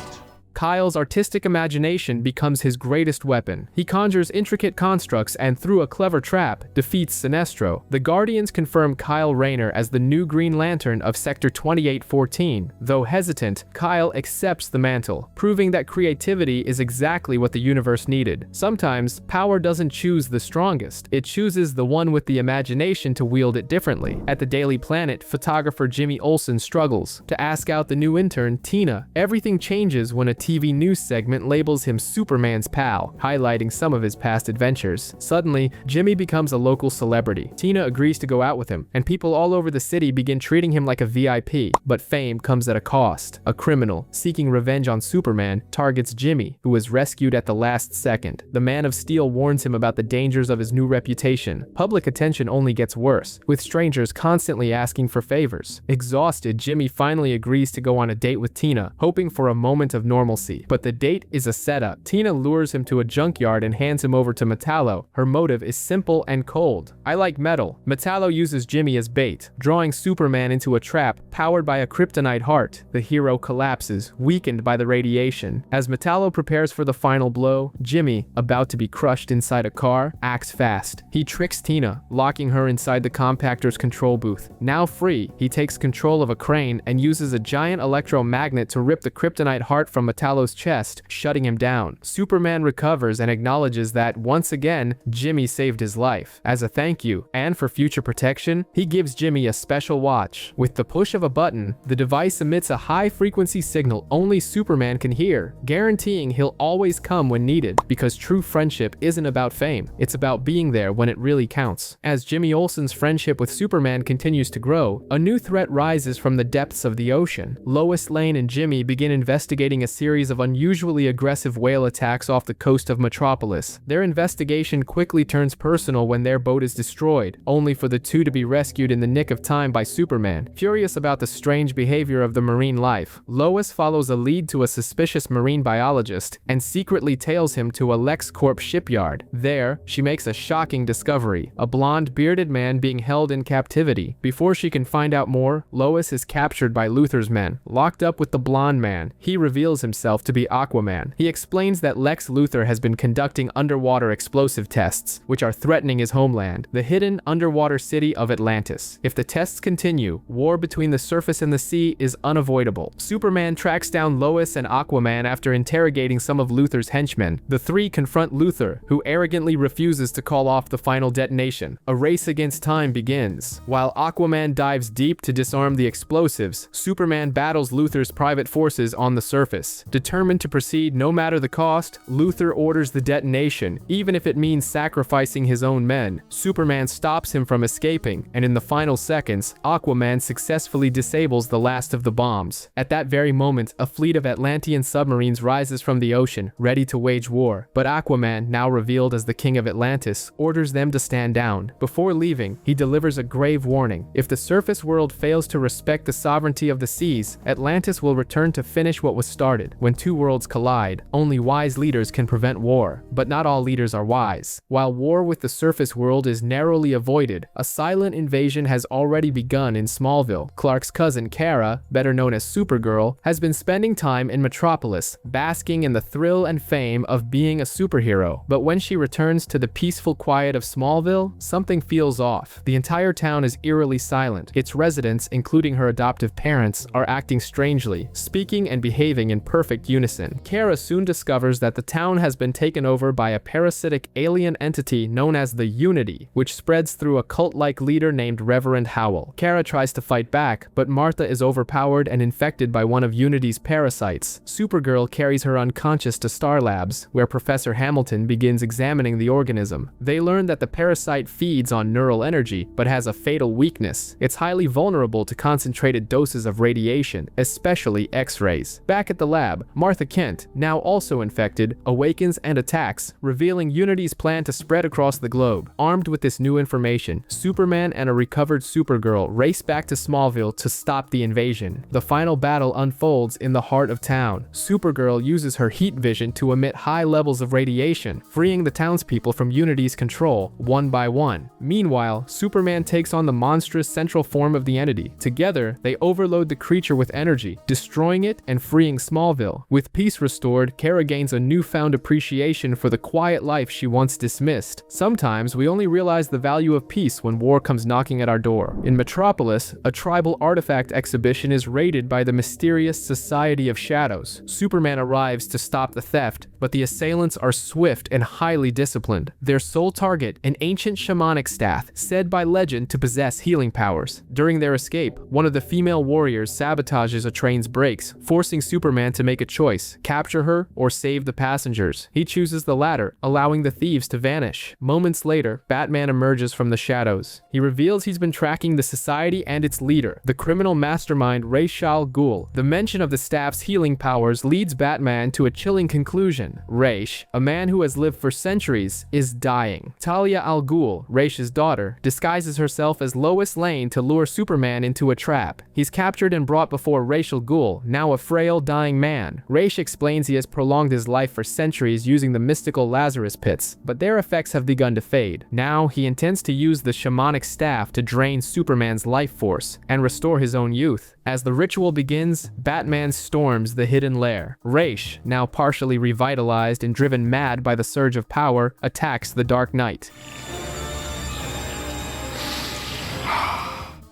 Kyle's artistic imagination becomes his greatest weapon. He conjures intricate constructs and, through a clever trap, defeats Sinestro. The Guardians confirm Kyle Rayner as the new Green Lantern of Sector 2814. Though hesitant, Kyle accepts the mantle, proving that creativity is exactly what the universe needed. Sometimes, power doesn't choose the strongest. It chooses the one with the imagination to wield it differently. At the Daily Planet, photographer Jimmy Olsen struggles to ask out the new intern, Tina. Everything changes when a TV news segment labels him Superman's pal, highlighting some of his past adventures. Suddenly, Jimmy becomes a local celebrity. Tina agrees to go out with him, and people all over the city begin treating him like a VIP. But fame comes at a cost. A criminal, seeking revenge on Superman, targets Jimmy, who was rescued at the last second. The Man of Steel warns him about the dangers of his new reputation. Public attention only gets worse, with strangers constantly asking for favors. Exhausted, Jimmy finally agrees to go on a date with Tina, hoping for a moment of normalcy. But the date is a setup. Tina lures him to a junkyard and hands him over to Metallo. Her motive is simple and cold. I like metal. Metallo uses Jimmy as bait, drawing Superman into a trap powered by a kryptonite heart. The hero collapses, weakened by the radiation. As Metallo prepares for the final blow, Jimmy, about to be crushed inside a car, acts fast. He tricks Tina, locking her inside the compactor's control booth. Now free, he takes control of a crane and uses a giant electromagnet to rip the kryptonite heart from Metallo's chest, shutting him down. Superman recovers and acknowledges that, once again, Jimmy saved his life. As a thank you, and for future protection, he gives Jimmy a special watch. With the push of a button, the device emits a high-frequency signal only Superman can hear, guaranteeing he'll always come when needed, because true friendship isn't about fame, it's about being there when it really counts. As Jimmy Olsen's friendship with Superman continues to grow, a new threat rises from the depths of the ocean. Lois Lane and Jimmy begin investigating a series of unusually aggressive whale attacks off the coast of Metropolis. Their investigation quickly turns personal when their boat is destroyed, only for the two to be rescued in the nick of time by Superman. Furious about the strange behavior of the marine life, Lois follows a lead to a suspicious marine biologist and secretly tails him to a LexCorp shipyard. There, she makes a shocking discovery: a blonde, bearded man being held in captivity. Before she can find out more, Lois is captured by Luthor's men, locked up with the blonde man. He reveals himself to be Aquaman. He explains that Lex Luthor has been conducting underwater explosive tests, which are threatening his homeland, the hidden underwater city of Atlantis. If the tests continue, war between the surface and the sea is unavoidable. Superman tracks down Lois and Aquaman after interrogating some of Luthor's henchmen. The three confront Luthor, who arrogantly refuses to call off the final detonation. A race against time begins. While Aquaman dives deep to disarm the explosives, Superman battles Luthor's private forces on the surface. Determined to proceed no matter the cost, Luthor orders the detonation, even if it means sacrificing his own men. Superman stops him from escaping, and in the final seconds, Aquaman successfully disables the last of the bombs. At that very moment, a fleet of Atlantean submarines rises from the ocean, ready to wage war. But Aquaman, now revealed as the King of Atlantis, orders them to stand down. Before leaving, he delivers a grave warning. If the surface world fails to respect the sovereignty of the seas, Atlantis will return to finish what was started. When two worlds collide, only wise leaders can prevent war, but not all leaders are wise. While war with the surface world is narrowly avoided, a silent invasion has already begun in Smallville. Clark's cousin Kara, better known as Supergirl, has been spending time in Metropolis, basking in the thrill and fame of being a superhero. But when she returns to the peaceful quiet of Smallville, something feels off. The entire town is eerily silent. Its residents, including her adoptive parents, are acting strangely, speaking and behaving in perfect perfect unison. Kara soon discovers that the town has been taken over by a parasitic alien entity known as the Unity, which spreads through a cult-like leader named Reverend Howell. Kara tries to fight back, but Martha is overpowered and infected by one of Unity's parasites. Supergirl carries her unconscious to Star Labs, where Professor Hamilton begins examining the organism. They learn that the parasite feeds on neural energy, but has a fatal weakness. It's highly vulnerable to concentrated doses of radiation, especially X-rays. Back at the lab, Martha Kent, now also infected, awakens and attacks, revealing Unity's plan to spread across the globe. Armed with this new information, Superman and a recovered Supergirl race back to Smallville to stop the invasion. The final battle unfolds in the heart of town. Supergirl uses her heat vision to emit high levels of radiation, freeing the townspeople from Unity's control, one by one. Meanwhile, Superman takes on the monstrous central form of the entity. Together, they overload the creature with energy, destroying it and freeing Smallville. With peace restored, Kara gains a newfound appreciation for the quiet life she once dismissed. Sometimes we only realize the value of peace when war comes knocking at our door. In Metropolis, a tribal artifact exhibition is raided by the mysterious Society of Shadows. Superman arrives to stop the theft, but the assailants are swift and highly disciplined. Their sole target, an ancient shamanic staff, said by legend to possess healing powers. During their escape, one of the female warriors sabotages a train's brakes, forcing Superman to make a choice: capture her or save the passengers. He chooses the latter, allowing the thieves to vanish. Moments later, Batman emerges from the shadows. He reveals he's been tracking the society and its leader, the criminal mastermind Ra's al Ghul. The mention of the staff's healing powers leads Batman to a chilling conclusion. Ra's, a man who has lived for centuries, is dying. Talia al Ghul, Ra's daughter, disguises herself as Lois Lane to lure Superman into a trap. He's captured and brought before Ra's al Ghul, now a frail, dying man. Ra's explains he has prolonged his life for centuries using the mystical Lazarus pits, but their effects have begun to fade. Now he intends to use the shamanic staff to drain Superman's life force and restore his own youth. As the ritual begins, Batman storms the hidden lair. Ra's, now partially revitalized and driven mad by the surge of power, attacks the Dark Knight.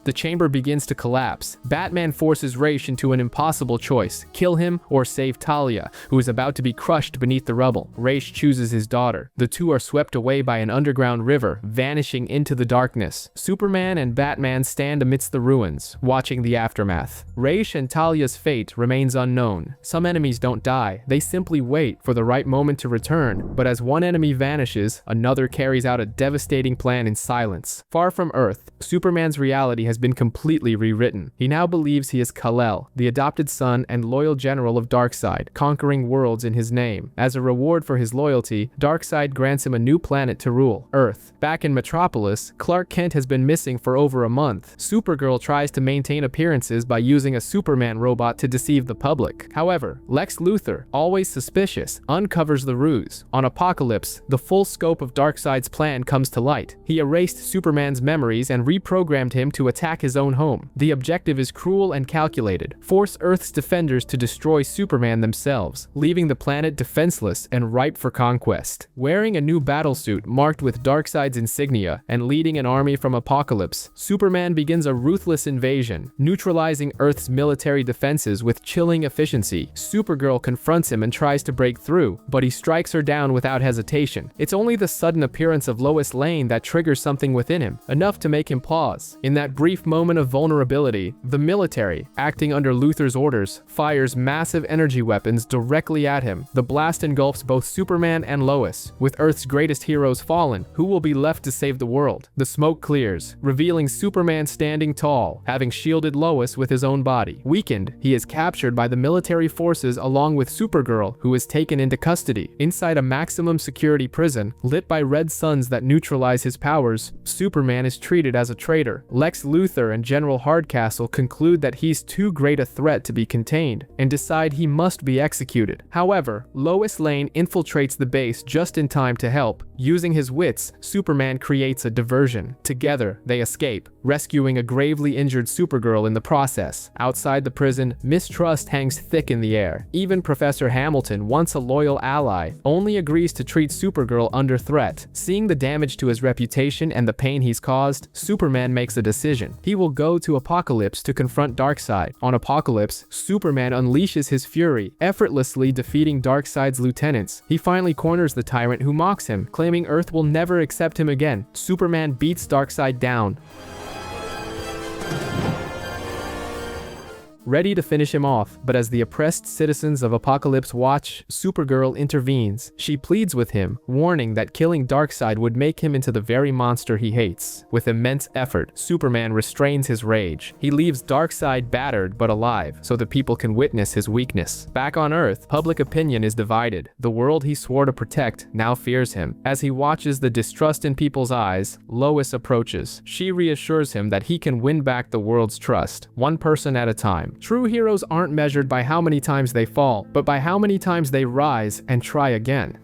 The chamber begins to collapse. Batman forces Ra's into an impossible choice: kill him or save Talia, who is about to be crushed beneath the rubble. Ra's chooses his daughter. The two are swept away by an underground river, vanishing into the darkness. Superman and Batman stand amidst the ruins, watching the aftermath. Ra's and Talia's fate remains unknown. Some enemies don't die, they simply wait for the right moment to return. But as one enemy vanishes, another carries out a devastating plan in silence. Far from Earth, Superman's reality has been completely rewritten. He now believes he is Kal-El, the adopted son and loyal general of Darkseid, conquering worlds in his name. As a reward for his loyalty, Darkseid grants him a new planet to rule, Earth. Back in Metropolis, Clark Kent has been missing for over a month. Supergirl tries to maintain appearances by using a Superman robot to deceive the public. However, Lex Luthor, always suspicious, uncovers the ruse. On Apokolips, the full scope of Darkseid's plan comes to light. He erased Superman's memories and reprogrammed him to attack his own home. The objective is cruel and calculated: force Earth's defenders to destroy Superman themselves, leaving the planet defenseless and ripe for conquest. Wearing a new battlesuit marked with Darkseid's insignia and leading an army from Apokolips, Superman begins a ruthless invasion, neutralizing Earth's military defenses with chilling efficiency. Supergirl confronts him and tries to break through, but he strikes her down without hesitation. It's only the sudden appearance of Lois Lane that triggers something within him, enough to make him pause. In that brief moment of vulnerability, the military, acting under Luthor's orders, fires massive energy weapons directly at him. The blast engulfs both Superman and Lois. With Earth's greatest heroes fallen, who will be left to save the world? The smoke clears, revealing Superman standing tall, having shielded Lois with his own body. Weakened, he is captured by the military forces along with Supergirl, who is taken into custody. Inside a maximum security prison, lit by red suns that neutralize his powers, Superman is treated as a traitor. Lex Luthor and General Hardcastle conclude that he's too great a threat to be contained, and decide he must be executed. However, Lois Lane infiltrates the base just in time to help. Using his wits, Superman creates a diversion. Together, they escape, rescuing a gravely injured Supergirl in the process. Outside the prison, mistrust hangs thick in the air. Even Professor Hamilton, once a loyal ally, only agrees to treat Supergirl under threat. Seeing the damage to his reputation and the pain he's caused, Superman makes a decision. mission. He will go to Apokolips to confront Darkseid. On Apokolips, Superman unleashes his fury, effortlessly defeating Darkseid's lieutenants. He finally corners the tyrant who mocks him, claiming Earth will never accept him again. Superman beats Darkseid down, ready to finish him off, but as the oppressed citizens of Apokolips watch, Supergirl intervenes. She pleads with him, warning that killing Darkseid would make him into the very monster he hates. With immense effort, Superman restrains his rage. He leaves Darkseid battered but alive, so the people can witness his weakness. Back on Earth, public opinion is divided. The world he swore to protect now fears him. As he watches the distrust in people's eyes, Lois approaches. She reassures him that he can win back the world's trust, one person at a time. True heroes aren't measured by how many times they fall, but by how many times they rise and try again.